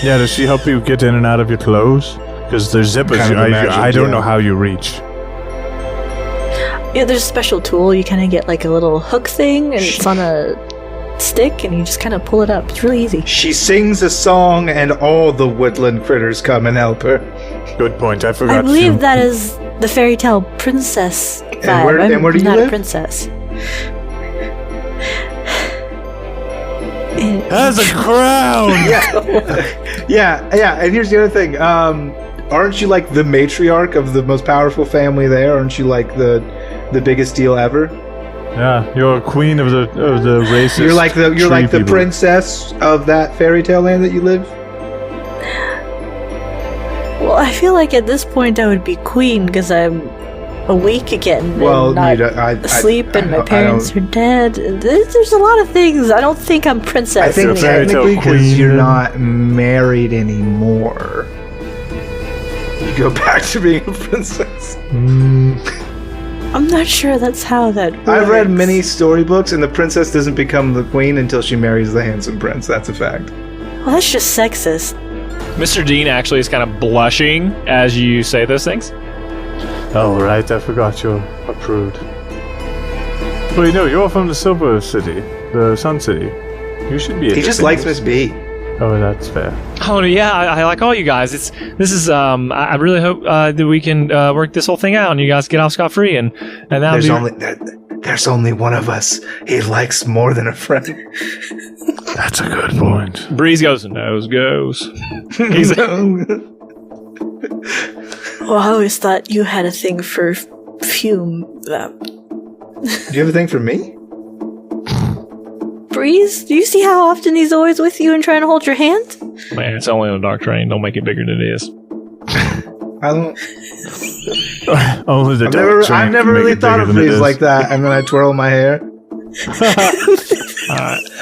[SPEAKER 3] Yeah, does she help you get in and out of your clothes? Because there's zippers.
[SPEAKER 4] Kind of imagine,
[SPEAKER 3] I don't know
[SPEAKER 4] yeah.
[SPEAKER 3] how you reach.
[SPEAKER 5] Yeah, there's a special tool. You kind of get like a little hook thing, and it's on a stick, and you just kind of pull it up. It's really easy.
[SPEAKER 4] She sings a song, and all the woodland critters come and help her.
[SPEAKER 3] Good point. I forgot.
[SPEAKER 5] I believe that is the fairy tale princess vibe.
[SPEAKER 4] And where do you
[SPEAKER 5] I'm not
[SPEAKER 4] live?
[SPEAKER 5] a princess.
[SPEAKER 3] Has a crown.
[SPEAKER 4] Yeah. And here's the other thing. Aren't you like the matriarch of the most powerful family there? Aren't you like the biggest deal ever?
[SPEAKER 3] Yeah, you're a queen of the racist.
[SPEAKER 4] You're like the
[SPEAKER 3] people.
[SPEAKER 4] princess of that fairy tale land that you live.
[SPEAKER 5] Well, I feel like at this point I would be queen because I'm awake again.
[SPEAKER 4] Well,
[SPEAKER 5] and not asleep, and my parents are dead. There's a lot of things. I don't think I'm princess.
[SPEAKER 4] I think
[SPEAKER 3] fairy tale
[SPEAKER 4] technically because
[SPEAKER 3] queen.
[SPEAKER 4] you're not married anymore, you go back to being a princess.
[SPEAKER 5] I'm not sure that's how that works.
[SPEAKER 4] I've read many storybooks, and the princess doesn't become the queen until she marries the handsome prince. That's a fact.
[SPEAKER 5] Well, that's just sexist.
[SPEAKER 1] Mr. Dean actually is kind of blushing as you say those things.
[SPEAKER 3] Oh, right. I forgot you're approved. Well, you're from the Silver City, the Sun City. You should be.
[SPEAKER 4] He just likes Miss B.
[SPEAKER 3] Oh, that's fair.
[SPEAKER 1] Oh yeah, I like all you guys. I really hope that we can work this whole thing out and you guys get off scot-free and
[SPEAKER 4] There's only one of us he likes more than a friend.
[SPEAKER 3] That's a good point.
[SPEAKER 1] Breeze goes, nose goes.
[SPEAKER 5] Well, I always thought you had a thing for Fume.
[SPEAKER 4] Do you have a thing for me?
[SPEAKER 5] Breeze, do you see how often he's always with you and trying to hold your hand?
[SPEAKER 1] Man, it's only on a dark train. Don't make it bigger than it is.
[SPEAKER 4] I don't.
[SPEAKER 3] Only the
[SPEAKER 4] I've never really thought of Breeze like that, and then I twirl my hair.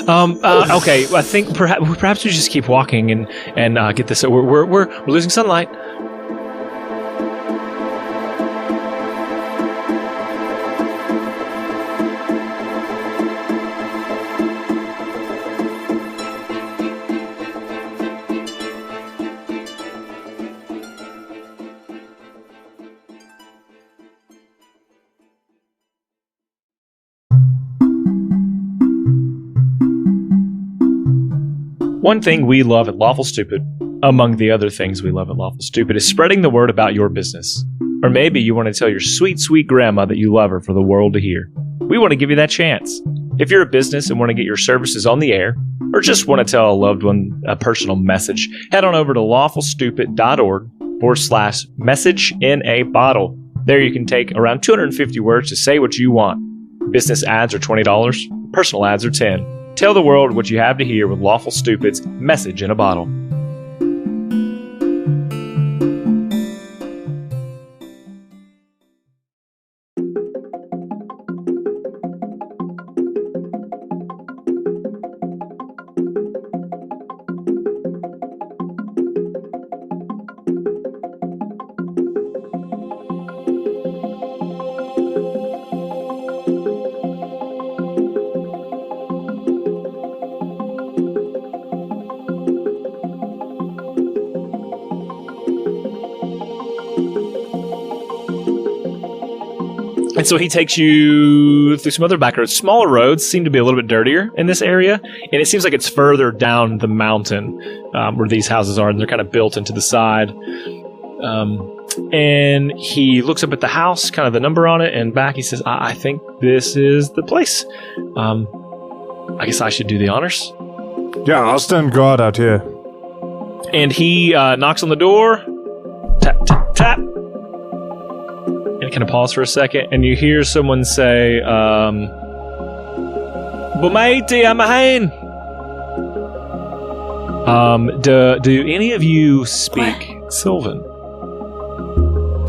[SPEAKER 1] Okay, I think perhaps we just keep walking and get this. We're losing sunlight. One thing we love at Lawful Stupid, among the other things we love at Lawful Stupid, is spreading the word about your business. Or maybe you want to tell your sweet, sweet grandma that you love her for the world to hear. We want to give you that chance. If you're a business and want to get your services on the air, or just want to tell a loved one a personal message, head on over to lawfulstupid.org/message in a bottle. There you can take around 250 words to say what you want. Business ads are $20, personal ads are $10. Tell the world what you have to hear with Lawful Stupid's Message in a Bottle. And so he takes you through some other back roads. Smaller roads seem to be a little bit dirtier in this area. And it seems like it's further down the mountain where these houses are. And they're kind of built into the side. And he looks up at the house, kind of the number on it. And back he says, I think this is the place. I guess I should do the honors.
[SPEAKER 3] Yeah, I'll stand guard out here.
[SPEAKER 1] And he knocks on the door. Tap, tap, tap. tap. And kind of pause for a second, and you hear someone say, Bumaiti Amahain. Do any of you speak Sylvan?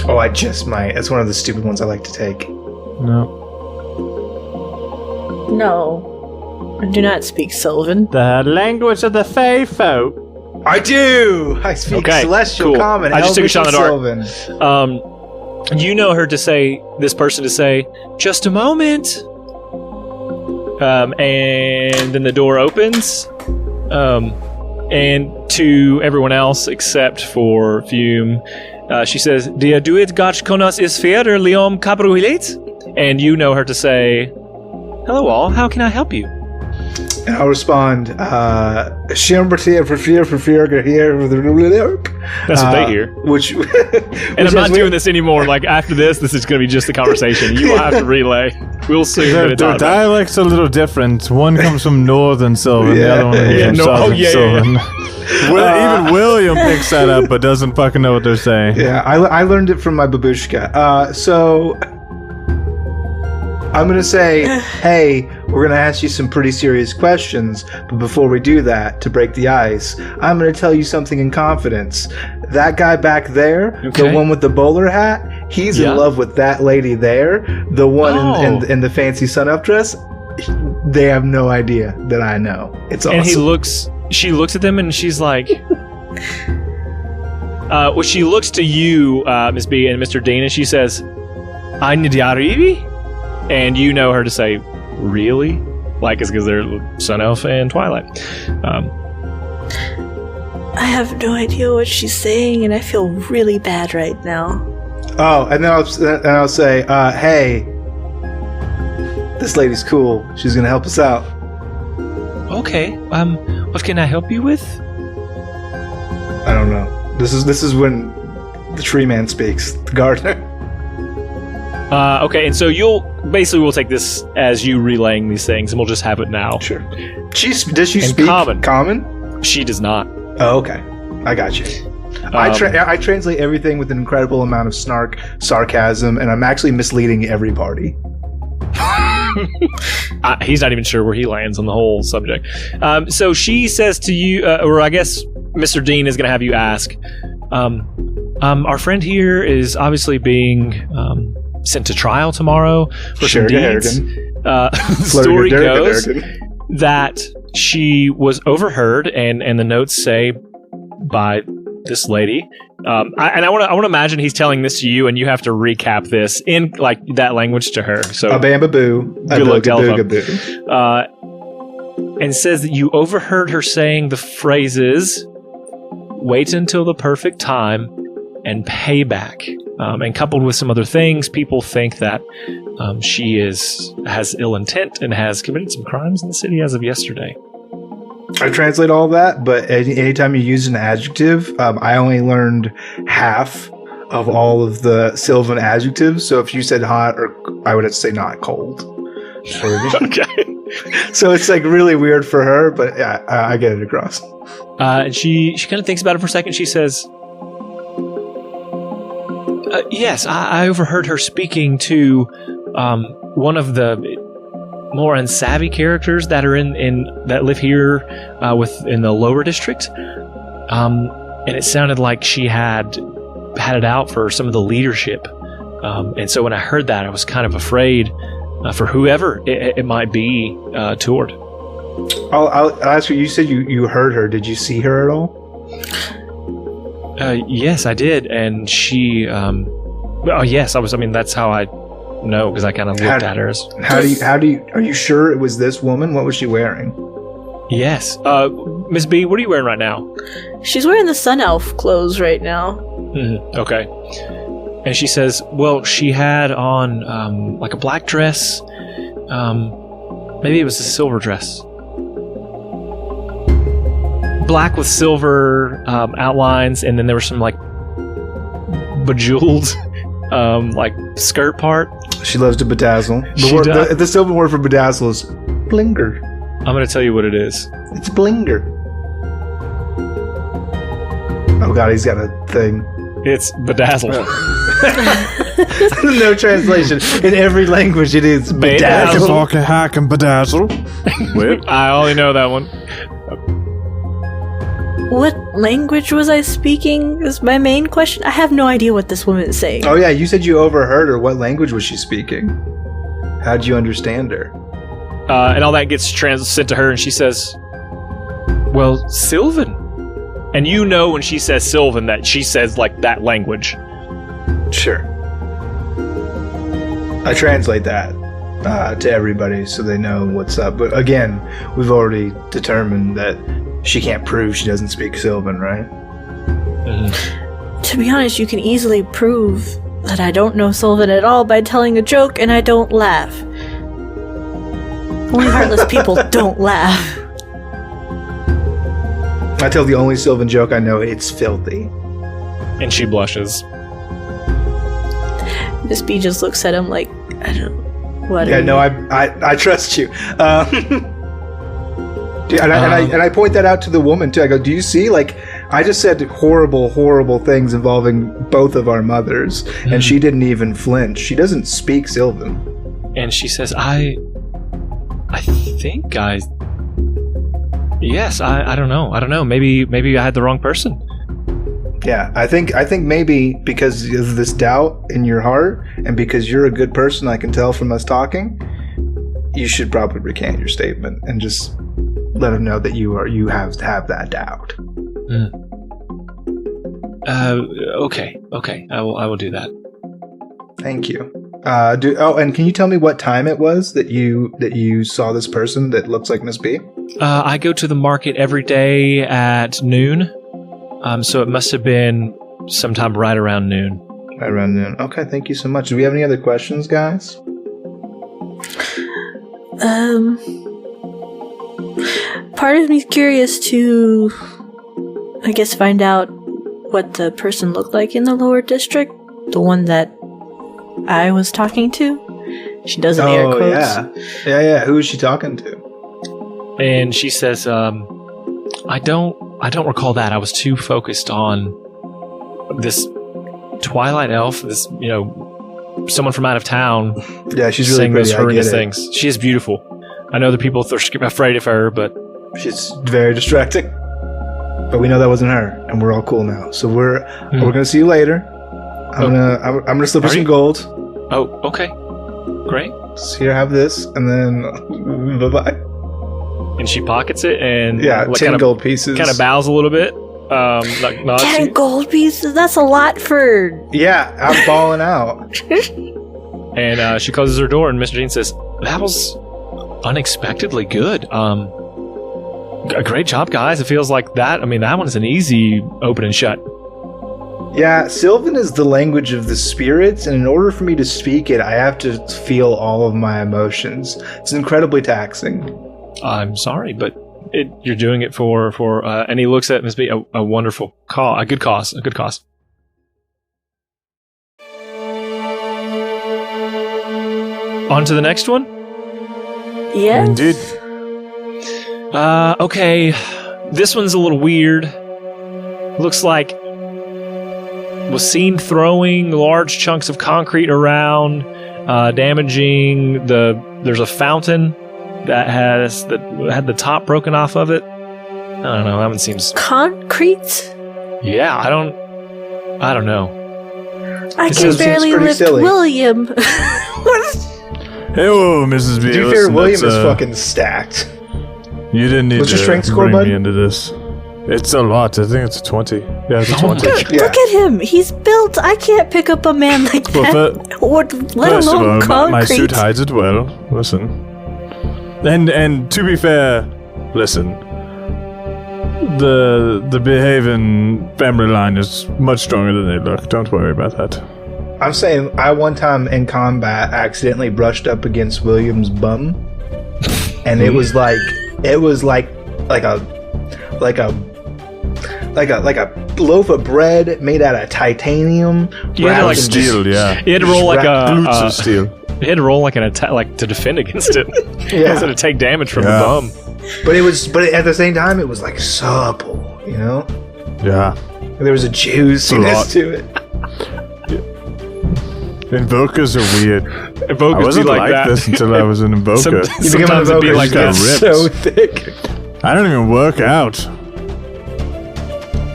[SPEAKER 4] Oh, I just might. That's one of the stupid ones I like to take.
[SPEAKER 3] No.
[SPEAKER 5] No. I do not speak Sylvan.
[SPEAKER 3] The language of the Fey folk.
[SPEAKER 4] I do! I speak Celestial,
[SPEAKER 1] cool.
[SPEAKER 4] Common,
[SPEAKER 1] I just took a shot in the
[SPEAKER 4] Sylvan.
[SPEAKER 1] dark. You know her to say, this person to say, just a moment. And then the door opens. And to everyone else except for Fume, she says, Dia duit gach konas is fair liom cabruilet? And you know her to say, hello all, how can I help you?
[SPEAKER 4] And I'll respond, That's what they
[SPEAKER 1] hear.
[SPEAKER 4] Which
[SPEAKER 1] and I'm not doing this anymore. Like, after this is going to be just a conversation. You will have to relay. We'll see.
[SPEAKER 3] Their dialect's a little different. One comes from Northern Sylvan, the other one comes from Southern Sylvan. Even William picks that up, but doesn't fucking know what they're saying.
[SPEAKER 4] Yeah, I learned it from my babushka. So I'm going to say, hey, we're going to ask you some pretty serious questions, but before we do that, to break the ice, I'm going to tell you something in confidence. That guy back there, the one with the bowler hat, he's in love with that lady there. The one in the fancy sun-up dress, they have no idea that I know. It's awesome.
[SPEAKER 1] And she looks at them and she's like, well, she looks to you, Ms. B and Mr. Dean, and she says, Anyadiarivi? And you know her to say, really? Like, it's because they're Sun Elf and Twilight.
[SPEAKER 5] I have no idea what she's saying, and I feel really bad right now.
[SPEAKER 4] Oh, and then I'll say, hey, this lady's cool. She's going to help us out.
[SPEAKER 1] Okay. What can I help you with?
[SPEAKER 4] I don't know. This is when the tree man speaks, the gardener.
[SPEAKER 1] Okay, and so we'll take this as you relaying these things, and we'll just have it now.
[SPEAKER 4] Sure. Does she speak common?
[SPEAKER 1] She does not.
[SPEAKER 4] Oh, okay. I got you. I translate everything with an incredible amount of snark, sarcasm, and I'm actually misleading every party.
[SPEAKER 1] He's not even sure where he lands on the whole subject. So she says to you, or I guess Mr. Dean is going to have you ask, our friend here is obviously being sent to trial tomorrow for some deeds. Story goes that she was overheard, and the notes say by this lady. I want to imagine he's telling this to you, and you have to recap this in like that language to her. So
[SPEAKER 4] a bambaboo,
[SPEAKER 1] good luck, telephone. And says that you overheard her saying the phrases, "Wait until the perfect time," and "payback." And coupled with some other things, people think that she has ill intent and has committed some crimes in the city as of yesterday.
[SPEAKER 4] I translate all that, but anytime you use an adjective, I only learned half of all of the Sylvan adjectives. So if you said hot, or I would have to say not cold.
[SPEAKER 1] Okay.
[SPEAKER 4] So it's like really weird for her, but yeah, I get it across.
[SPEAKER 1] And she kind of thinks about it for a second. She says, yes, I overheard her speaking to one of the more unsavvy characters that are in that live here in the lower district, and it sounded like she had it out for some of the leadership, and so when I heard that, I was kind of afraid for whoever it might be toward.
[SPEAKER 4] I'll ask you. You said you heard her. Did you see her at all?
[SPEAKER 1] Yes, I did, and she. Yes, I was. I mean, that's how I know, because I kind of looked at her.
[SPEAKER 4] How do you? Are you sure it was this woman? What was she wearing?
[SPEAKER 1] Yes, Miss B, what are you wearing right now?
[SPEAKER 5] She's wearing the Sun Elf clothes right now.
[SPEAKER 1] Mm-hmm. Okay. And she says, well, she had on like a black dress. Maybe it was a silver dress. Black with silver outlines, and then there were some like bejeweled like skirt part.
[SPEAKER 4] She loves to bedazzle. The silver word for bedazzle is blinger.
[SPEAKER 1] I'm going to tell you what it is.
[SPEAKER 4] It's blinger. Oh god, he's got a thing.
[SPEAKER 1] It's bedazzled.
[SPEAKER 4] No translation. In every language, it is bedazzled.
[SPEAKER 3] Walk a hack and bedazzle. Wait.
[SPEAKER 1] I only know that one.
[SPEAKER 5] What language was I speaking is my main question. I have no idea what this woman is saying.
[SPEAKER 4] Oh yeah, you said you overheard her. What language was she speaking? How'd you understand her?
[SPEAKER 1] And all that gets sent to her, and she says, well, Sylvan. And you know when she says Sylvan that she says, like, that language.
[SPEAKER 4] Sure. I translate that to everybody so they know what's up. But again, we've already determined that she can't prove she doesn't speak Sylvan, right?
[SPEAKER 1] Mm-hmm.
[SPEAKER 5] To be honest, you can easily prove that I don't know Sylvan at all by telling a joke and I don't laugh. Only heartless people don't laugh.
[SPEAKER 4] I tell the only Sylvan joke I know, it's filthy.
[SPEAKER 1] And she blushes.
[SPEAKER 5] Miss B just looks at him like, I don't what.
[SPEAKER 4] Yeah, no, I trust you. And I point that out to the woman too. I go, do you see? Like, I just said horrible, horrible things involving both of our mothers, and she didn't even flinch. She doesn't speak Sylvan.
[SPEAKER 1] And she says, I think I don't know. Maybe I had the wrong person.
[SPEAKER 4] Yeah, I think maybe because of this doubt in your heart, and because you're a good person, I can tell from us talking, you should probably recant your statement and just let them know that you have that doubt.
[SPEAKER 1] Okay. I will do that.
[SPEAKER 4] Thank you. And can you tell me what time it was that you saw this person that looks like Miss B?
[SPEAKER 1] I go to the market every day at noon. So it must have been sometime right around noon.
[SPEAKER 4] Right around noon. Okay, thank you so much. Do we have any other questions, guys?
[SPEAKER 5] Part of me's curious to, I guess, find out what the person looked like in the lower district. The one that I was talking to. She does an air quotes.
[SPEAKER 4] Yeah. Who is she talking to?
[SPEAKER 1] And she says, I don't recall that. I was too focused on this Twilight elf, this, someone from out of town.
[SPEAKER 4] Yeah, she's really
[SPEAKER 1] saying
[SPEAKER 4] pretty.
[SPEAKER 1] those horrendous things. She is beautiful. I know the people are afraid of her, but
[SPEAKER 4] she's very distracting. But we know that wasn't her, and we're all cool now. So we're gonna see you later. I'm gonna slip her some gold.
[SPEAKER 1] Oh, okay, great.
[SPEAKER 4] So here, have this, and then bye bye.
[SPEAKER 1] And she pockets it, and
[SPEAKER 4] 10 gold pieces.
[SPEAKER 1] Kind of bows a little bit.
[SPEAKER 5] 10 gold pieces? That's a lot for...
[SPEAKER 4] Yeah, I'm falling out.
[SPEAKER 1] And she closes her door, and Mr. Dean says, that was unexpectedly good. A great job, guys. It feels like that. I mean, that one is an easy open and shut.
[SPEAKER 4] Yeah, Sylvan is the language of the spirits, and in order for me to speak it, I have to feel all of my emotions. It's incredibly taxing.
[SPEAKER 1] I'm sorry, but you're doing it for and he looks at Miss B, a wonderful cause, a good cause. On to the next one?
[SPEAKER 5] Yes.
[SPEAKER 3] Indeed.
[SPEAKER 1] Okay. This one's a little weird. Looks like was seen throwing large chunks of concrete around, damaging there's a fountain that had the top broken off of it. I don't know. That one seems
[SPEAKER 5] concrete.
[SPEAKER 1] Yeah, I don't know.
[SPEAKER 5] I can barely lift
[SPEAKER 4] silly.
[SPEAKER 5] William.
[SPEAKER 3] Hey, whoa, Mrs. B.
[SPEAKER 4] To be fair, William is fucking stacked.
[SPEAKER 3] You didn't need
[SPEAKER 4] What's your strength score,
[SPEAKER 3] bring
[SPEAKER 4] bud?
[SPEAKER 3] me into this. It's a lot. I think it's a 20. Yeah, it's a 20.
[SPEAKER 5] Look at him. He's built. I can't pick up a man like that. Let
[SPEAKER 3] First of
[SPEAKER 5] alone
[SPEAKER 3] all,
[SPEAKER 5] concrete.
[SPEAKER 3] my suit hides it well. Listen. And to be fair, listen. The behaving family line is much stronger than they look. Don't worry about that.
[SPEAKER 4] I'm saying I one time in combat accidentally brushed up against William's bum, and it was like a loaf of bread made out of titanium.
[SPEAKER 1] You had to like
[SPEAKER 3] steel, yeah.
[SPEAKER 1] You had to roll like
[SPEAKER 3] glutes of steel.
[SPEAKER 1] You had to roll like an attack, like to defend against it.
[SPEAKER 4] Yeah.
[SPEAKER 1] Instead of take damage from the bum.
[SPEAKER 4] But at the same time, it was like supple, you know?
[SPEAKER 3] Yeah.
[SPEAKER 4] There was a juiciness to it.
[SPEAKER 3] Invokers are weird.
[SPEAKER 1] Invokers
[SPEAKER 3] I wasn't
[SPEAKER 1] be
[SPEAKER 3] like
[SPEAKER 1] that.
[SPEAKER 3] this until I was an invoker.
[SPEAKER 4] You become an
[SPEAKER 1] Sometimes it'd be
[SPEAKER 4] invoker,
[SPEAKER 1] like
[SPEAKER 4] you get
[SPEAKER 3] this.
[SPEAKER 4] so thick.
[SPEAKER 3] I don't even work out.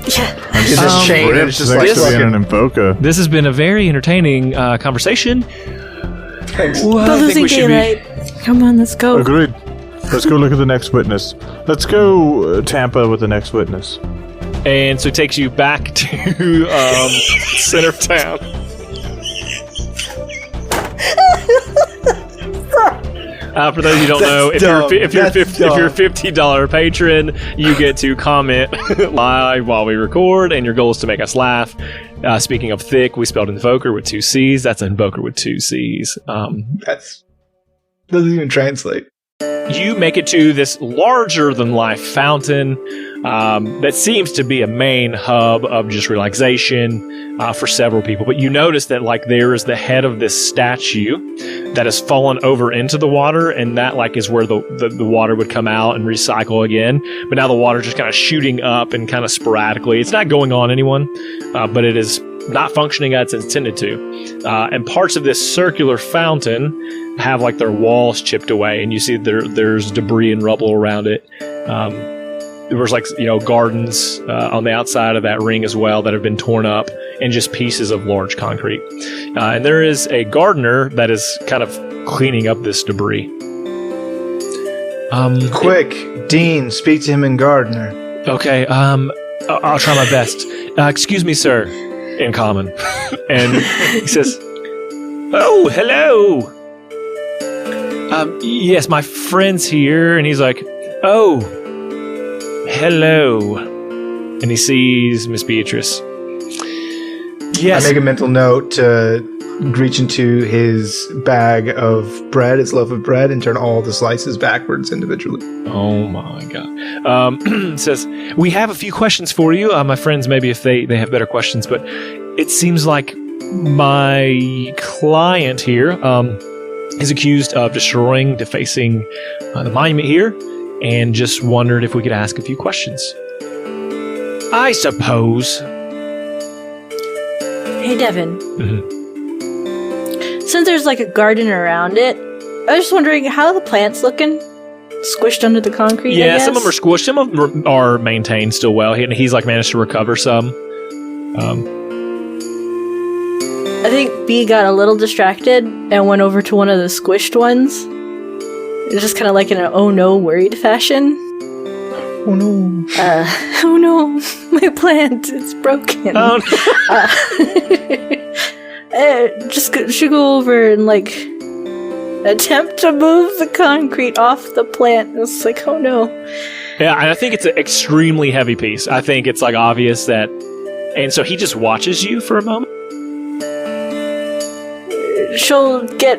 [SPEAKER 5] Yeah.
[SPEAKER 4] You just chain and it's just like
[SPEAKER 3] next to being
[SPEAKER 4] fucking-
[SPEAKER 3] an invoker.
[SPEAKER 1] This has been a very entertaining conversation.
[SPEAKER 4] Thanks.
[SPEAKER 1] Well,
[SPEAKER 5] We're
[SPEAKER 1] I think
[SPEAKER 5] losing
[SPEAKER 1] we should be.
[SPEAKER 5] daylight. Come on, let's go.
[SPEAKER 3] Agreed. Let's go look at the next witness. Let's go Tampa with the next witness.
[SPEAKER 1] And so it takes you back to center of town. For those of you who don't know, if you're a $50 patron, you get to comment live while we record, and your goal is to make us laugh. Speaking of thick, we spelled invoker with 2 C's. That's invoker with 2 C's.
[SPEAKER 4] That's doesn't even translate.
[SPEAKER 1] You make it to this larger-than-life fountain that seems to be a main hub of just relaxation for several people. But you notice that, like, there is the head of this statue that has fallen over into the water, and that, like, is where the water would come out and recycle again. But now the water's just kind of shooting up and kind of sporadically. It's not going on anyone, but it is not functioning as it's intended to. And parts of this circular fountain have like their walls chipped away, and you see there's debris and rubble around it. There was gardens on the outside of that ring as well that have been torn up, and just pieces of large concrete. And there is a gardener that is kind of cleaning up this debris.
[SPEAKER 4] Quick, Dean, speak to him in Gardner.
[SPEAKER 1] Okay, I'll try my best. Excuse me, sir, in common. And he says, "Oh, hello. Yes, my friend's here." And he's like, "Oh, hello." And he sees Miss Beatrice. Yes.
[SPEAKER 4] I make a mental note to reach into his bag of bread, his loaf of bread, and turn all the slices backwards individually.
[SPEAKER 1] Oh my god. Says, "We have a few questions for you. My friends, maybe if they have better questions, but it seems like my client here is accused of destroying, defacing the monument here, and just wondered if we could ask a few questions." "I suppose."
[SPEAKER 5] Hey, Devin.
[SPEAKER 1] Mhm.
[SPEAKER 5] Since there's like a garden around it, I was just wondering how the plants looking? Squished under the concrete, I
[SPEAKER 1] Yeah,
[SPEAKER 5] guess?
[SPEAKER 1] some of them are squished. Some of them are maintained still well. He's like managed to recover some.
[SPEAKER 5] I think B got a little distracted and went over to one of the squished ones. It's just kind of like in an oh no worried fashion.
[SPEAKER 4] Oh no.
[SPEAKER 5] Oh no, my plant, it's broken.
[SPEAKER 1] Oh,
[SPEAKER 5] Should go over and like attempt to move the concrete off the plant. It's like, oh no.
[SPEAKER 1] yeah, and I think it's an extremely heavy piece. I think it's like obvious that, and so he just watches you for a moment.
[SPEAKER 5] She'll get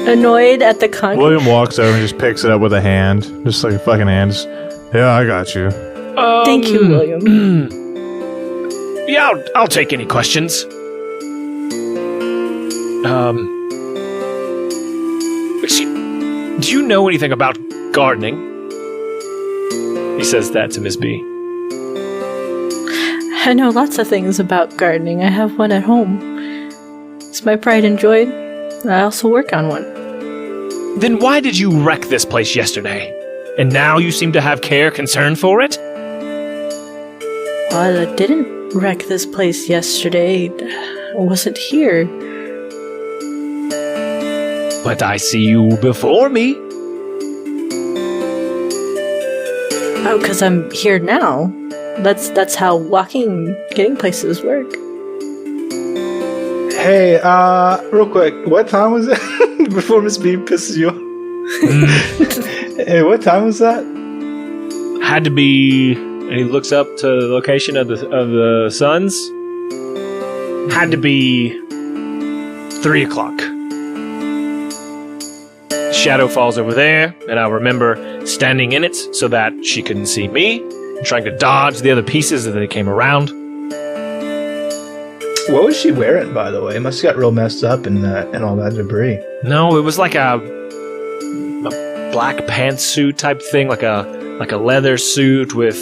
[SPEAKER 5] annoyed at the concrete.
[SPEAKER 3] William walks over and just picks it up with a hand. Just like a fucking hand. Just, yeah, I got you.
[SPEAKER 5] Thank you, William.
[SPEAKER 1] Yeah, I'll take any questions. Do you know anything about gardening? He says that to Miss B.
[SPEAKER 5] I know lots of things about gardening. I have one at home. It's my pride and joy. I also work on one.
[SPEAKER 1] Then why did you wreck this place yesterday? And now you seem to have concern for it?
[SPEAKER 5] Well, I didn't wreck this place yesterday. I wasn't here.
[SPEAKER 1] But I see you before me.
[SPEAKER 5] Oh, because I'm here now. That's how getting places work.
[SPEAKER 4] Hey, real quick, what time was it? Before Miss B pisses you off. Hey, what time was that?
[SPEAKER 1] Had to be, and he looks up to the location of the suns. Had to be 3 o'clock. Shadow falls over there, and I remember standing in it so that she couldn't see me, and trying to dodge the other pieces as they came around.
[SPEAKER 4] What was she wearing, by the way? It must have got real messed up in all that debris.
[SPEAKER 1] No, it was like a black pantsuit type thing, like a leather suit with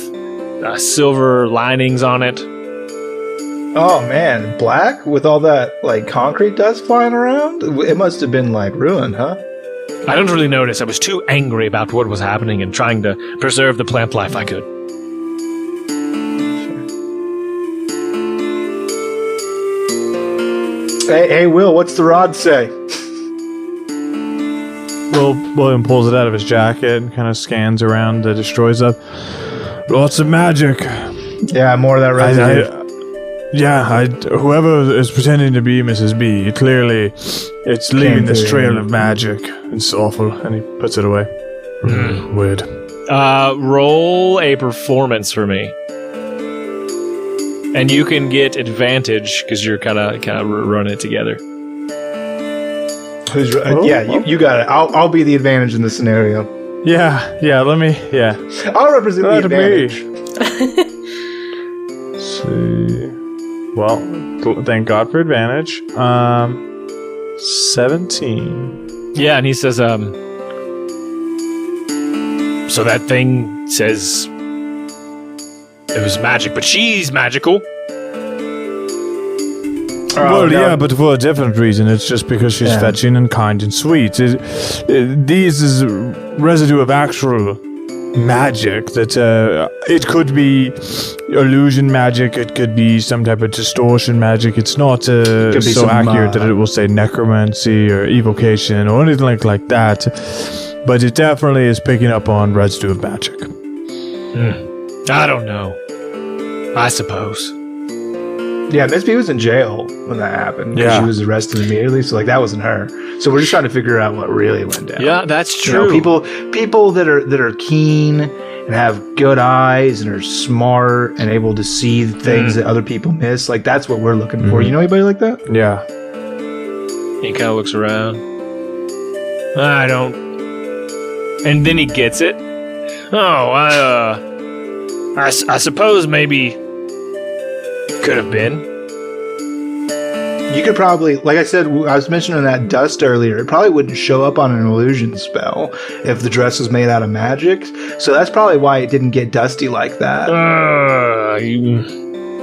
[SPEAKER 1] silver linings on it.
[SPEAKER 4] Oh man, black with all that like concrete dust flying around? It must have been like ruined, huh?
[SPEAKER 1] I don't really notice. I was too angry about what was happening and trying to preserve the plant life I could.
[SPEAKER 4] Hey, Will, what's the rod say?
[SPEAKER 3] William pulls it out of his jacket and kind of scans around the destroy stuff. Lots of magic.
[SPEAKER 4] Yeah, more of that residue.
[SPEAKER 3] Whoever is pretending to be Mrs. B, clearly it's leaving this trail of magic. It's awful, and he puts it away. Weird.
[SPEAKER 1] Roll a performance for me. And you can get advantage because you're kind of running it together.
[SPEAKER 4] Who's you got it. I'll be the advantage in this scenario.
[SPEAKER 3] Let me.
[SPEAKER 4] I'll represent the advantage.
[SPEAKER 3] See. Well, thank God for advantage. 17.
[SPEAKER 1] Yeah, and he says, so that thing says it was magic, but she's magical.
[SPEAKER 3] But for a different reason. It's just because she's fetching and kind and sweet. These is residue of actual magic that it could be illusion magic, it could be some type of distortion magic. It's not so accurate that it will say necromancy or evocation or anything like that, but it definitely is picking up on residue of magic.
[SPEAKER 1] I don't know. I suppose.
[SPEAKER 4] Yeah, Miss B was in jail when that happened. Yeah, she was arrested immediately, so like that wasn't her. So we're just trying to figure out what really went down.
[SPEAKER 1] Yeah, that's true.
[SPEAKER 4] You know, people that are keen and have good eyes and are smart and able to see things that other people miss. Like that's what we're looking for. You know anybody like that?
[SPEAKER 3] Yeah.
[SPEAKER 1] He kind of looks around. I don't. And then he gets it. Oh, I suppose maybe. Could have been.
[SPEAKER 4] You could probably, like I said, I was mentioning that dust earlier. It probably wouldn't show up on an illusion spell if the dress was made out of magic. So that's probably why it didn't get dusty like that.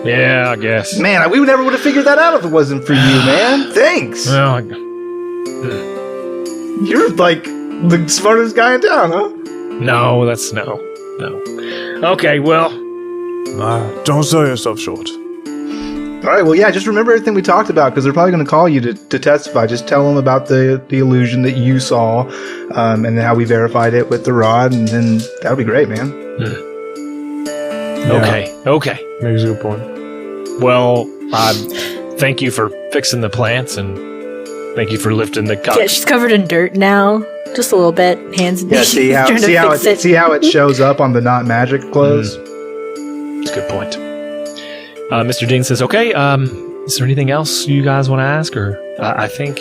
[SPEAKER 1] Yeah, I guess.
[SPEAKER 4] Man, we never would have figured that out if it wasn't for you, man. Thanks.
[SPEAKER 1] Well,
[SPEAKER 4] you're like the smartest guy in town, huh?
[SPEAKER 1] No, no. Okay, well.
[SPEAKER 3] Don't sell yourself short.
[SPEAKER 4] All right, well, yeah, just remember everything we talked about because they're probably going to call you to testify. Just tell them about the illusion that you saw and then how we verified it with the rod, and then that would be great, man.
[SPEAKER 1] Okay.
[SPEAKER 3] Makes a good point.
[SPEAKER 1] Well, thank you for fixing the plants, and thank you for lifting the cup.
[SPEAKER 5] Yeah, she's covered in dirt now. Just a little bit. Hands and knees.
[SPEAKER 4] See how it shows up on the not magic clothes?
[SPEAKER 1] That's a good point. Mr. Dean says, okay, is there anything else you guys want to ask? Or I think,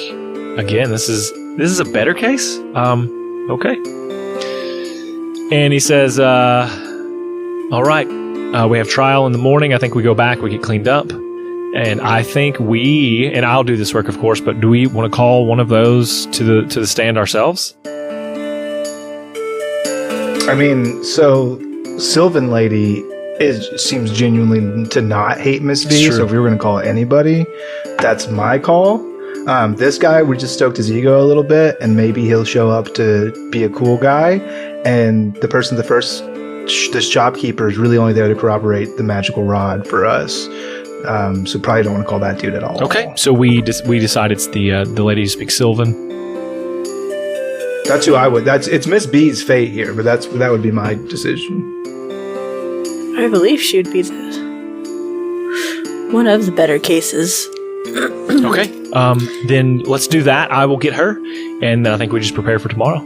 [SPEAKER 1] again, this is a better case. Okay. And he says, all right, we have trial in the morning. I think we go back, we get cleaned up. And I think and I'll do this work, of course, but do we want to call one of those to the stand ourselves?
[SPEAKER 4] I mean, so Sylvan Lady seems genuinely to not hate Miss B, so if we were going to call anybody, that's my call. This guy, we just stoked his ego a little bit, and maybe he'll show up to be a cool guy, and this shopkeeper is really only there to corroborate the magical rod for us. So probably don't want to call that dude at all.
[SPEAKER 1] Okay, so we decide it's the lady who speaks Sylvan.
[SPEAKER 4] That's who I would. It's Miss B's fate here, but that would be my decision.
[SPEAKER 5] I believe she would be one of the better cases.
[SPEAKER 1] Okay. Then let's do that. I will get her, and I think we just prepare for tomorrow.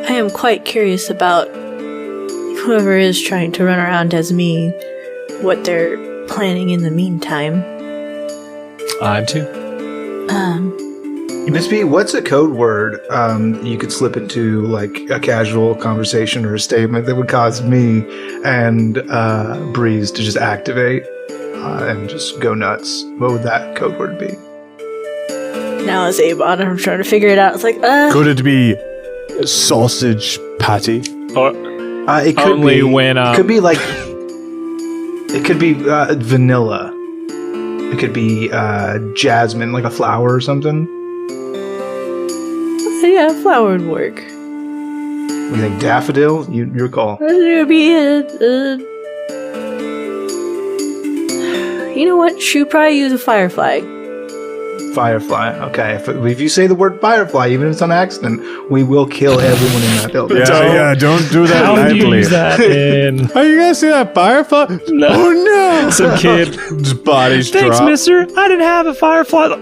[SPEAKER 5] I am quite curious about whoever is trying to run around as me, what they're planning in the meantime.
[SPEAKER 1] I'm too.
[SPEAKER 4] Miss B, what's a code word you could slip into like a casual conversation or a statement that would cause me and Breeze to just activate and just go nuts? What would that code word be?
[SPEAKER 5] Now as Abon, I'm trying to figure it out. It's like,
[SPEAKER 3] Could it be sausage patty?
[SPEAKER 4] It could
[SPEAKER 1] Only
[SPEAKER 4] be
[SPEAKER 1] when
[SPEAKER 4] it could be like it could be vanilla. It could be jasmine, like a flower or something.
[SPEAKER 5] Yeah, flower would work.
[SPEAKER 4] You think daffodil? Your call.
[SPEAKER 5] It would be you know what? Should probably use a firefly.
[SPEAKER 4] Firefly. Okay. If you say the word firefly, even if it's on accident, we will kill everyone in that building.
[SPEAKER 3] Don't do that.
[SPEAKER 1] How do you
[SPEAKER 3] lightly.
[SPEAKER 1] use that in...
[SPEAKER 3] Are you guys see that firefly?
[SPEAKER 1] No.
[SPEAKER 3] Oh no!
[SPEAKER 1] Some kid.
[SPEAKER 3] Just bodies
[SPEAKER 1] Thanks,
[SPEAKER 3] drop.
[SPEAKER 1] mister. I didn't have a firefly.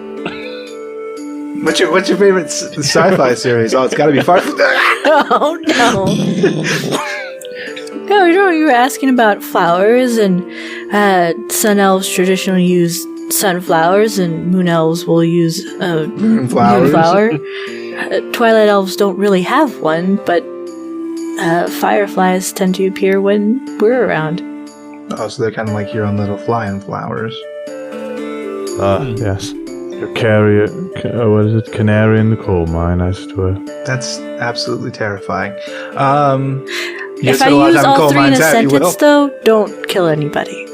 [SPEAKER 4] What's your favorite sci-fi series? Oh, it's got to be Firefly.
[SPEAKER 5] Oh no! No, you were asking about flowers, and sun elves traditionally use sunflowers, and moon elves will use
[SPEAKER 4] Flowers.
[SPEAKER 5] moonflower. Twilight elves don't really have one, but fireflies tend to appear when we're around.
[SPEAKER 4] Oh, so they're kind of like your own little flying flowers.
[SPEAKER 3] Yes. Your carrier. What is it? Canary in the coal mine, I swear.
[SPEAKER 4] That's absolutely terrifying.
[SPEAKER 5] If I use all three in a sentence, though, don't kill anybody.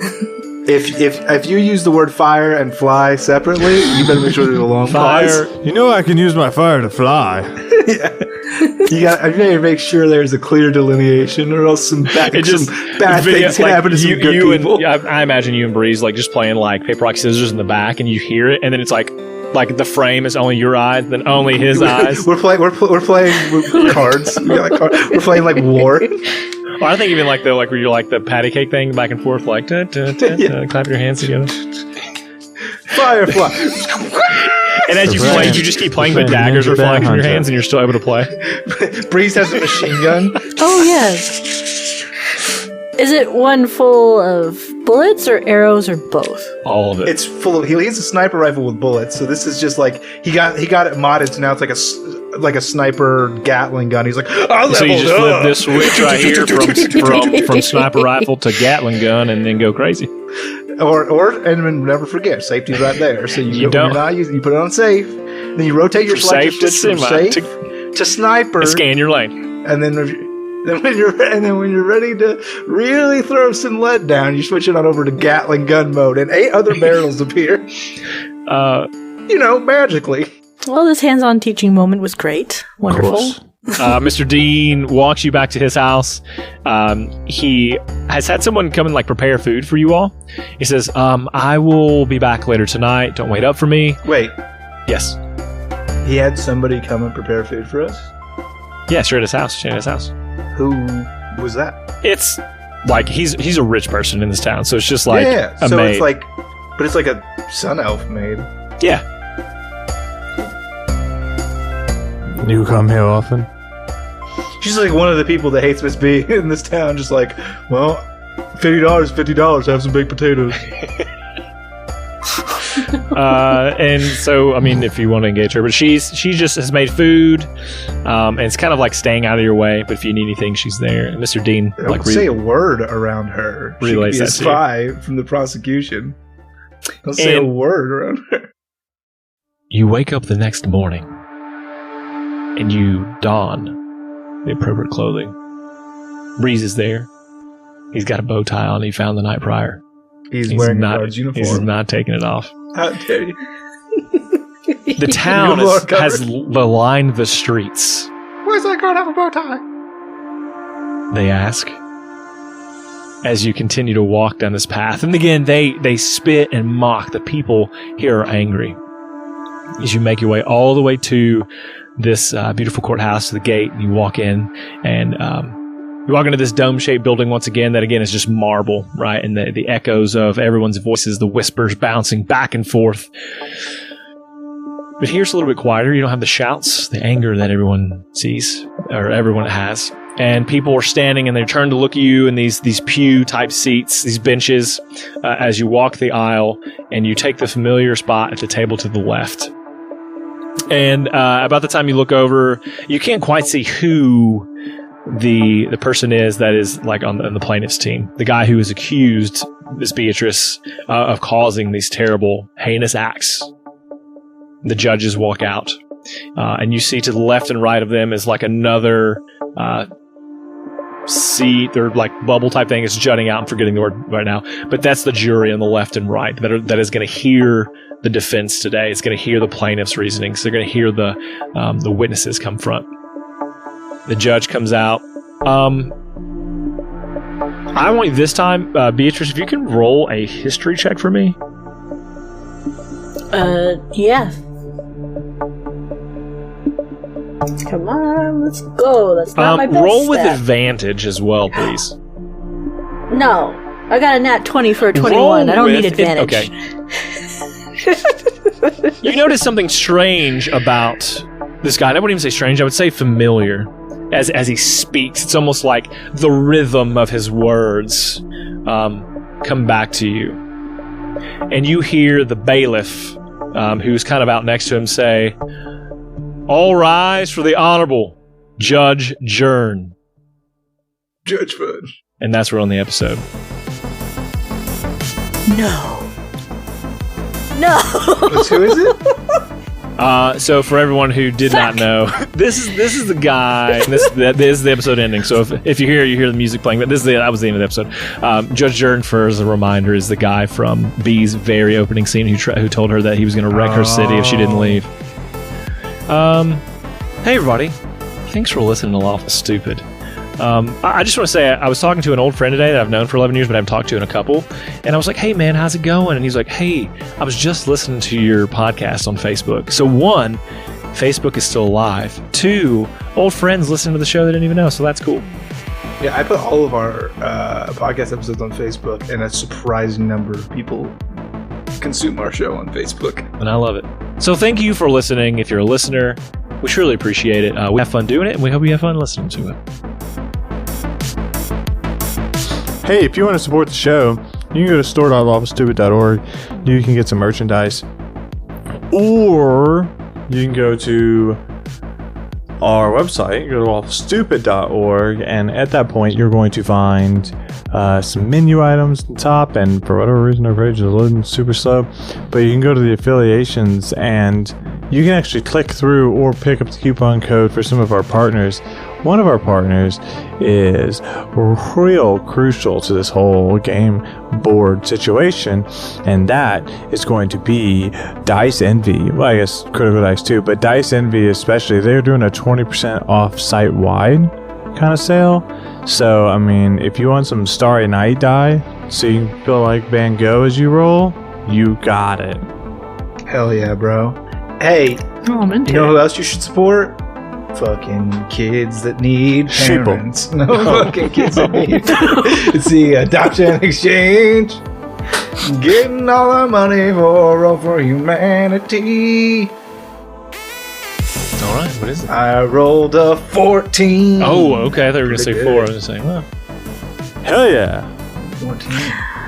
[SPEAKER 4] If you use the word fire and fly separately, you better make sure there's a long
[SPEAKER 1] Fire.
[SPEAKER 4] pause.
[SPEAKER 3] You know I can use my fire to fly.
[SPEAKER 4] Yeah. You better make sure there's a clear delineation, or else some bad things can happen to some good people.
[SPEAKER 1] I imagine you and Breeze like just playing like paper rock scissors in the back, and you hear it, and then it's like the frame is only your eyes, then only his eyes.
[SPEAKER 4] We're playing with cards. We're playing like war.
[SPEAKER 1] Well, I think even like where you're like the patty cake thing back and forth, like clap your hands together.
[SPEAKER 4] Firefly.
[SPEAKER 1] And as you play, you just keep playing, but daggers are flying from your hands, and you're still able to play.
[SPEAKER 4] Breeze has a machine gun.
[SPEAKER 5] Oh yes. Is it one full of bullets or arrows or both?
[SPEAKER 1] All of it.
[SPEAKER 4] It's full of. He has a sniper rifle with bullets. So this is just like he got it modded. So now it's like a sniper Gatling gun. He's like,
[SPEAKER 1] so you just flip this switch right here from sniper rifle to Gatling gun, and then go crazy.
[SPEAKER 4] And never forget, safety's right there. So you
[SPEAKER 1] don't.
[SPEAKER 4] You put it on safe. Then you rotate your selector switch from safe to sniper.
[SPEAKER 1] And scan your lane.
[SPEAKER 4] And then when you're ready to really throw some lead down, you switch it on over to Gatling gun mode, and 8 other barrels appear. Magically.
[SPEAKER 5] Well, this hands-on teaching moment was great. Wonderful.
[SPEAKER 1] Mr. Dean walks you back to his house. He has had someone come and prepare food for you all. He says, I will be back later tonight. Don't wait up for me.
[SPEAKER 4] Wait.
[SPEAKER 1] Yes.
[SPEAKER 4] He had somebody come and prepare food for us?
[SPEAKER 1] Yeah, sure, at his house.
[SPEAKER 4] Who was that?
[SPEAKER 1] It's like he's a rich person in this town, so it's just like a
[SPEAKER 4] so
[SPEAKER 1] maid.
[SPEAKER 4] It's like, but it's like a sun elf maid.
[SPEAKER 1] Yeah.
[SPEAKER 3] You come here often?
[SPEAKER 4] She's like one of the people that hates Miss B in this town. Just like, well, $50, have some baked potatoes.
[SPEAKER 1] And so, I mean, if you want to engage her, but she just has made food, and it's kind of like staying out of your way. But if you need anything, she's there. And Mr. Dean,
[SPEAKER 4] Don't say a word around her. She could be a spy from the prosecution. Don't say a word around her.
[SPEAKER 1] You wake up the next morning, and you don the appropriate clothing. Breeze is there. He's got a bow tie on he found the night prior.
[SPEAKER 4] He's wearing a guard's uniform.
[SPEAKER 1] He's not taking it off.
[SPEAKER 4] How dare you?
[SPEAKER 1] The town has lined the streets.
[SPEAKER 4] Where's that guard have a bow tie?
[SPEAKER 1] They ask. As you continue to walk down this path. And again, they spit and mock. The people here are angry. As you make your way all the way to this beautiful courthouse, to the gate, and you walk in, and you walk into this dome-shaped building once again that, again, is just marble, right? And the echoes of everyone's voices, the whispers bouncing back and forth. But here's a little bit quieter. You don't have the shouts, the anger that everyone sees, or everyone has. And people are standing, and they turn to look at you in these pew-type seats, these benches, as you walk the aisle, and you take the familiar spot at the table to the left. And about the time you look over, you can't quite see who the person is that is on the plaintiff's team. The guy who is accused, Miss Beatrice, of causing these terrible, heinous acts. The judges walk out, and you see to the left and right of them is another seat or like bubble type thing. It's jutting out. I'm forgetting the word right now, but that's the jury on the left and right that is going to hear the defense today. It's going to hear the plaintiff's reasoning. So they're going to hear the witnesses come front. The judge comes out. I want you this time, Beatrice, if you can roll a history check for me.
[SPEAKER 5] Yeah. Come on, let's go. That's not my best
[SPEAKER 1] roll with
[SPEAKER 5] stat.
[SPEAKER 1] advantage as well, please.
[SPEAKER 5] No, I got a nat 20 for a 21. I don't need advantage.
[SPEAKER 1] Okay. You notice something strange about this guy. I wouldn't even say strange. I would say familiar. As he speaks, it's almost like the rhythm of his words come back to you. And you hear the bailiff, who's kind of out next to him, say, "All rise for the Honorable Judge Jern."
[SPEAKER 4] Judge Fudge.
[SPEAKER 1] And that's where we're on the episode.
[SPEAKER 5] No.
[SPEAKER 4] Who is it?
[SPEAKER 1] So for everyone who did not know, this is the guy. This is the episode ending. So if you hear the music playing, but that was the end of the episode. Judge Jern, for as a reminder, is the guy from Bee's very opening scene who told her that he was going to wreck her city if she didn't leave. Hey everybody, thanks for listening to Lawful Stupid. I just want to say I was talking to an old friend today that I've known for 11 years, but I haven't talked to in a couple. And I was like, "Hey man, how's it going?" And he's like, "Hey, I was just listening to your podcast on Facebook." So 1, Facebook is still alive. 2, old friends listening to the show they didn't even know. So that's cool.
[SPEAKER 4] Yeah, I put all of our podcast episodes on Facebook, and a surprising number of people consume our show on Facebook.
[SPEAKER 1] And I love it. So thank you for listening. If you're a listener, we surely appreciate it. We have fun doing it, and we hope you have fun listening to it.
[SPEAKER 3] Hey, if you want to support the show, you can go to store.lawfulstupid.org. You can get some merchandise. Or you can go to our website, go to lawfulstupid.org, and at that point you're going to find some menu items at the top, and for whatever reason our page is loading super slow, but you can go to the affiliations and you can actually click through or pick up the coupon code for some of our partners. One of our partners is real crucial to this whole game board situation, and that is going to be Dice Envy. Well, I guess Critical Dice too, but Dice Envy especially, they're doing a 20% off site-wide kind of sale. So, I mean, if you want some Starry Night die, so you can feel like Van Gogh as you roll, you got it.
[SPEAKER 4] Hell yeah, bro. Hey,
[SPEAKER 5] I'm into
[SPEAKER 4] you know
[SPEAKER 5] it.
[SPEAKER 4] who else you should support? Fucking kids that need
[SPEAKER 3] Sheeple.
[SPEAKER 4] parents. No, fucking kids that need. It's the adoption exchange. Getting all our money for humanity.
[SPEAKER 1] All right, what is it?
[SPEAKER 4] I rolled a 14.
[SPEAKER 1] Oh, okay. I thought you were going to say
[SPEAKER 4] Pretty
[SPEAKER 1] 4. I
[SPEAKER 4] good.
[SPEAKER 1] was just saying, well.
[SPEAKER 3] Hell yeah.
[SPEAKER 4] 14.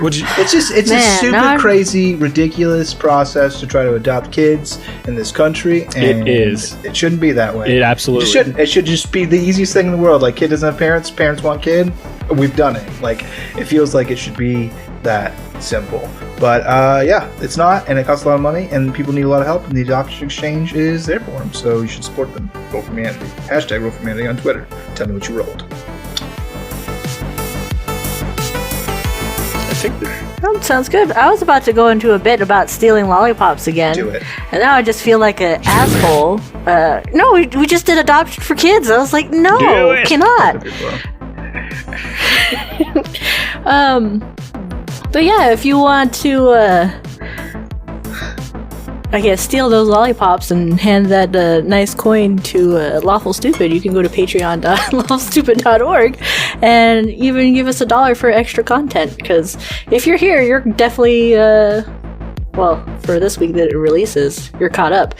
[SPEAKER 1] Would you?
[SPEAKER 4] It's a
[SPEAKER 5] Man,
[SPEAKER 4] stupid,
[SPEAKER 5] now I'm-
[SPEAKER 4] crazy, ridiculous process to try to adopt kids in this country. And
[SPEAKER 1] It is.
[SPEAKER 4] It shouldn't be that way.
[SPEAKER 1] It absolutely.
[SPEAKER 4] It shouldn't. It should just be the easiest thing in the world. Like, kid doesn't have parents, parents want kid. We've done it. Like, it feels like it should be that simple. But yeah, it's not, and it costs a lot of money, and people need a lot of help, and the adoption exchange is there for them. So you should support them. Roll for Humanity. Hashtag Roll for Humanity on Twitter. Tell me what you rolled.
[SPEAKER 1] I think that,
[SPEAKER 5] Oh, sounds good. I was about to go into a bit about stealing lollipops again.
[SPEAKER 4] Do it.
[SPEAKER 5] And now I just feel like an asshole. No, we just did adoption for kids. I was like, no,
[SPEAKER 1] Do it.
[SPEAKER 5] cannot. But yeah, if you want to, I guess, steal those lollipops and hand that nice coin to Lawful Stupid, you can go to patreon.lawfulstupid.org and even give us $1 for extra content. Because if you're here, you're definitely, well, for this week that it releases, you're caught up.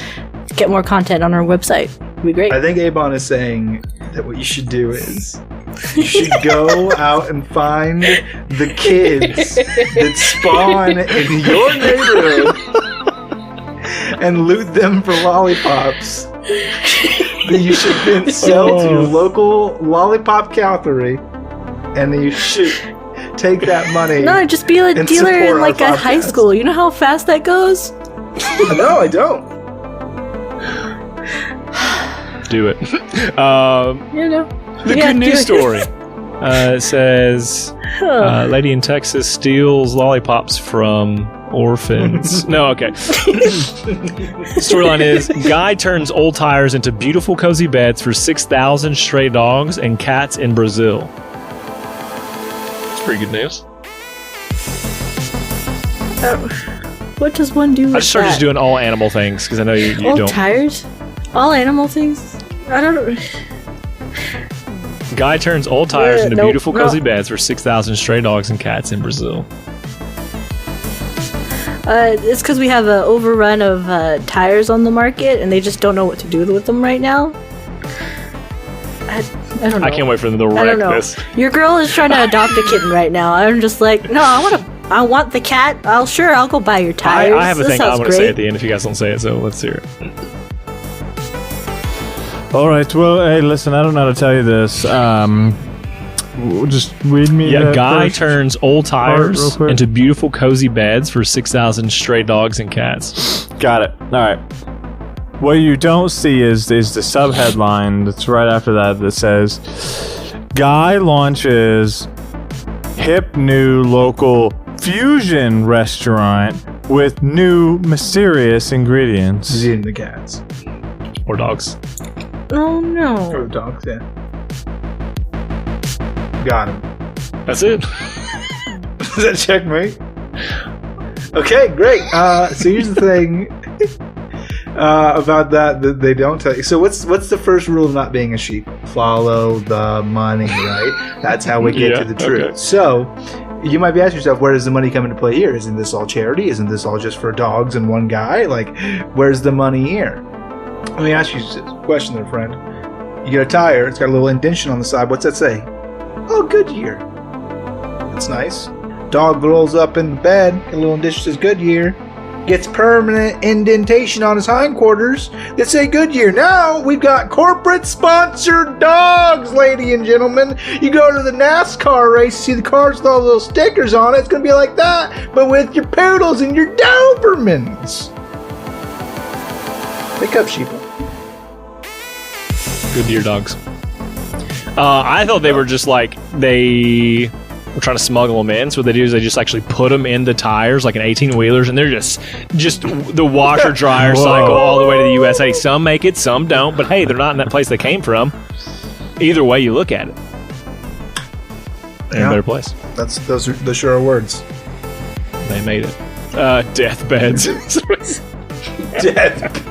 [SPEAKER 5] Get more content on our website. It'd be great.
[SPEAKER 4] I think Avon is saying that what you should do is you should go out and find the kids that spawn in your neighborhood and loot them for lollipops that you should then sell to your local lollipop gallery, and then you should take that money.
[SPEAKER 5] No, just be a
[SPEAKER 4] and
[SPEAKER 5] dealer
[SPEAKER 4] support
[SPEAKER 5] in
[SPEAKER 4] our
[SPEAKER 5] like a high
[SPEAKER 4] podcast.
[SPEAKER 5] school. You know how fast that goes?
[SPEAKER 4] No, I don't.
[SPEAKER 1] do it.
[SPEAKER 5] You know.
[SPEAKER 1] The
[SPEAKER 5] Yeah,
[SPEAKER 1] good
[SPEAKER 5] do
[SPEAKER 1] news
[SPEAKER 5] it.
[SPEAKER 1] story. It says, lady in Texas steals lollipops from orphans. No, okay. Storyline is, guy turns old tires into beautiful cozy beds for 6,000 stray dogs and cats in Brazil. That's pretty good news.
[SPEAKER 5] What does one do with
[SPEAKER 1] I just started
[SPEAKER 5] that?
[SPEAKER 1] just doing all animal things because I know you
[SPEAKER 5] Old
[SPEAKER 1] don't.
[SPEAKER 5] tires? All animal things? I don't know.
[SPEAKER 1] Guy turns old tires into
[SPEAKER 5] nope,
[SPEAKER 1] beautiful cozy
[SPEAKER 5] nope.
[SPEAKER 1] beds for 6,000 stray dogs and cats in Brazil.
[SPEAKER 5] It's because we have an overrun of tires on the market, and they just don't know what to do with them right now. I don't know.
[SPEAKER 1] I can't wait for them to
[SPEAKER 5] I
[SPEAKER 1] wreck
[SPEAKER 5] don't know.
[SPEAKER 1] this.
[SPEAKER 5] Your girl is trying to adopt a kitten right now. I'm just like, no, I want the cat. I'll go buy your tires.
[SPEAKER 1] I have a
[SPEAKER 5] This
[SPEAKER 1] thing I'm
[SPEAKER 5] sounds
[SPEAKER 1] going to say
[SPEAKER 5] great.
[SPEAKER 1] at the end if you guys don't say it, so let's hear it.
[SPEAKER 3] All right. Well, hey, listen. I don't know how to tell you this. Just read me.
[SPEAKER 1] Yeah, guy
[SPEAKER 3] first
[SPEAKER 1] turns old
[SPEAKER 3] part real
[SPEAKER 1] tires
[SPEAKER 3] quick.
[SPEAKER 1] into beautiful cozy beds for 6,000 stray dogs and cats.
[SPEAKER 3] Got it. All right. What you don't see is the subheadline that's right after that says, "Guy launches hip new local fusion restaurant with new mysterious ingredients."
[SPEAKER 4] He's eating the cats.
[SPEAKER 1] Or dogs.
[SPEAKER 5] Oh no.
[SPEAKER 4] Or the dogs, yeah. Got him.
[SPEAKER 1] That's it.
[SPEAKER 4] Is that checkmate? Okay, great. So here's the thing about that they don't tell you. So what's the first rule of not being a sheep? Follow the money, right? That's how we get to the truth.
[SPEAKER 1] okay.
[SPEAKER 4] So you might be asking yourself, where does the money come into play here? Isn't this all charity? Isn't this all just for dogs and one guy? Like, where's the money here? Let me ask you a question there, friend. You get a tire, it's got a little indentation on the side. What's that say? Oh, Goodyear. That's nice. Dog rolls up in the bed, a little indentation says Goodyear. Gets permanent indentation on his hindquarters that say Goodyear. Now we've got corporate sponsored dogs, ladies and gentlemen. You go to the NASCAR race, see the cars with all the little stickers on it. It's going to be like that, but with your poodles and your Dobermans. Pick up, sheeple.
[SPEAKER 1] Goodyear dogs. I thought they were just like, they were trying to smuggle them in. So what they do is they just actually put them in the tires like an 18-wheelers, and they're just the washer dryer cycle all the way to the USA. Some make it, some don't. But hey, they're not in that place they came from. Either way you look at it, they're in a better place.
[SPEAKER 4] Those are the sure words.
[SPEAKER 1] They made it. Deathbeds.
[SPEAKER 4] Death.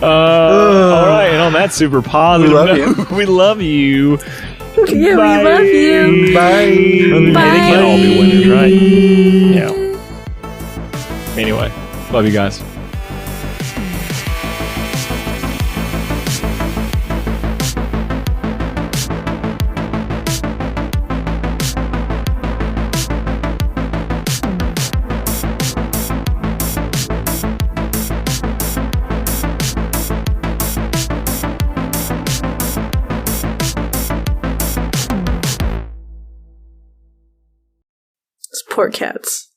[SPEAKER 1] All right, and on that super positive
[SPEAKER 4] love
[SPEAKER 1] note, we love you.
[SPEAKER 5] Yeah,
[SPEAKER 1] Bye.
[SPEAKER 5] we love you.
[SPEAKER 4] Bye.
[SPEAKER 1] Hey, they can't all be winners, right? Yeah. Anyway, love you guys.
[SPEAKER 5] Poor cats.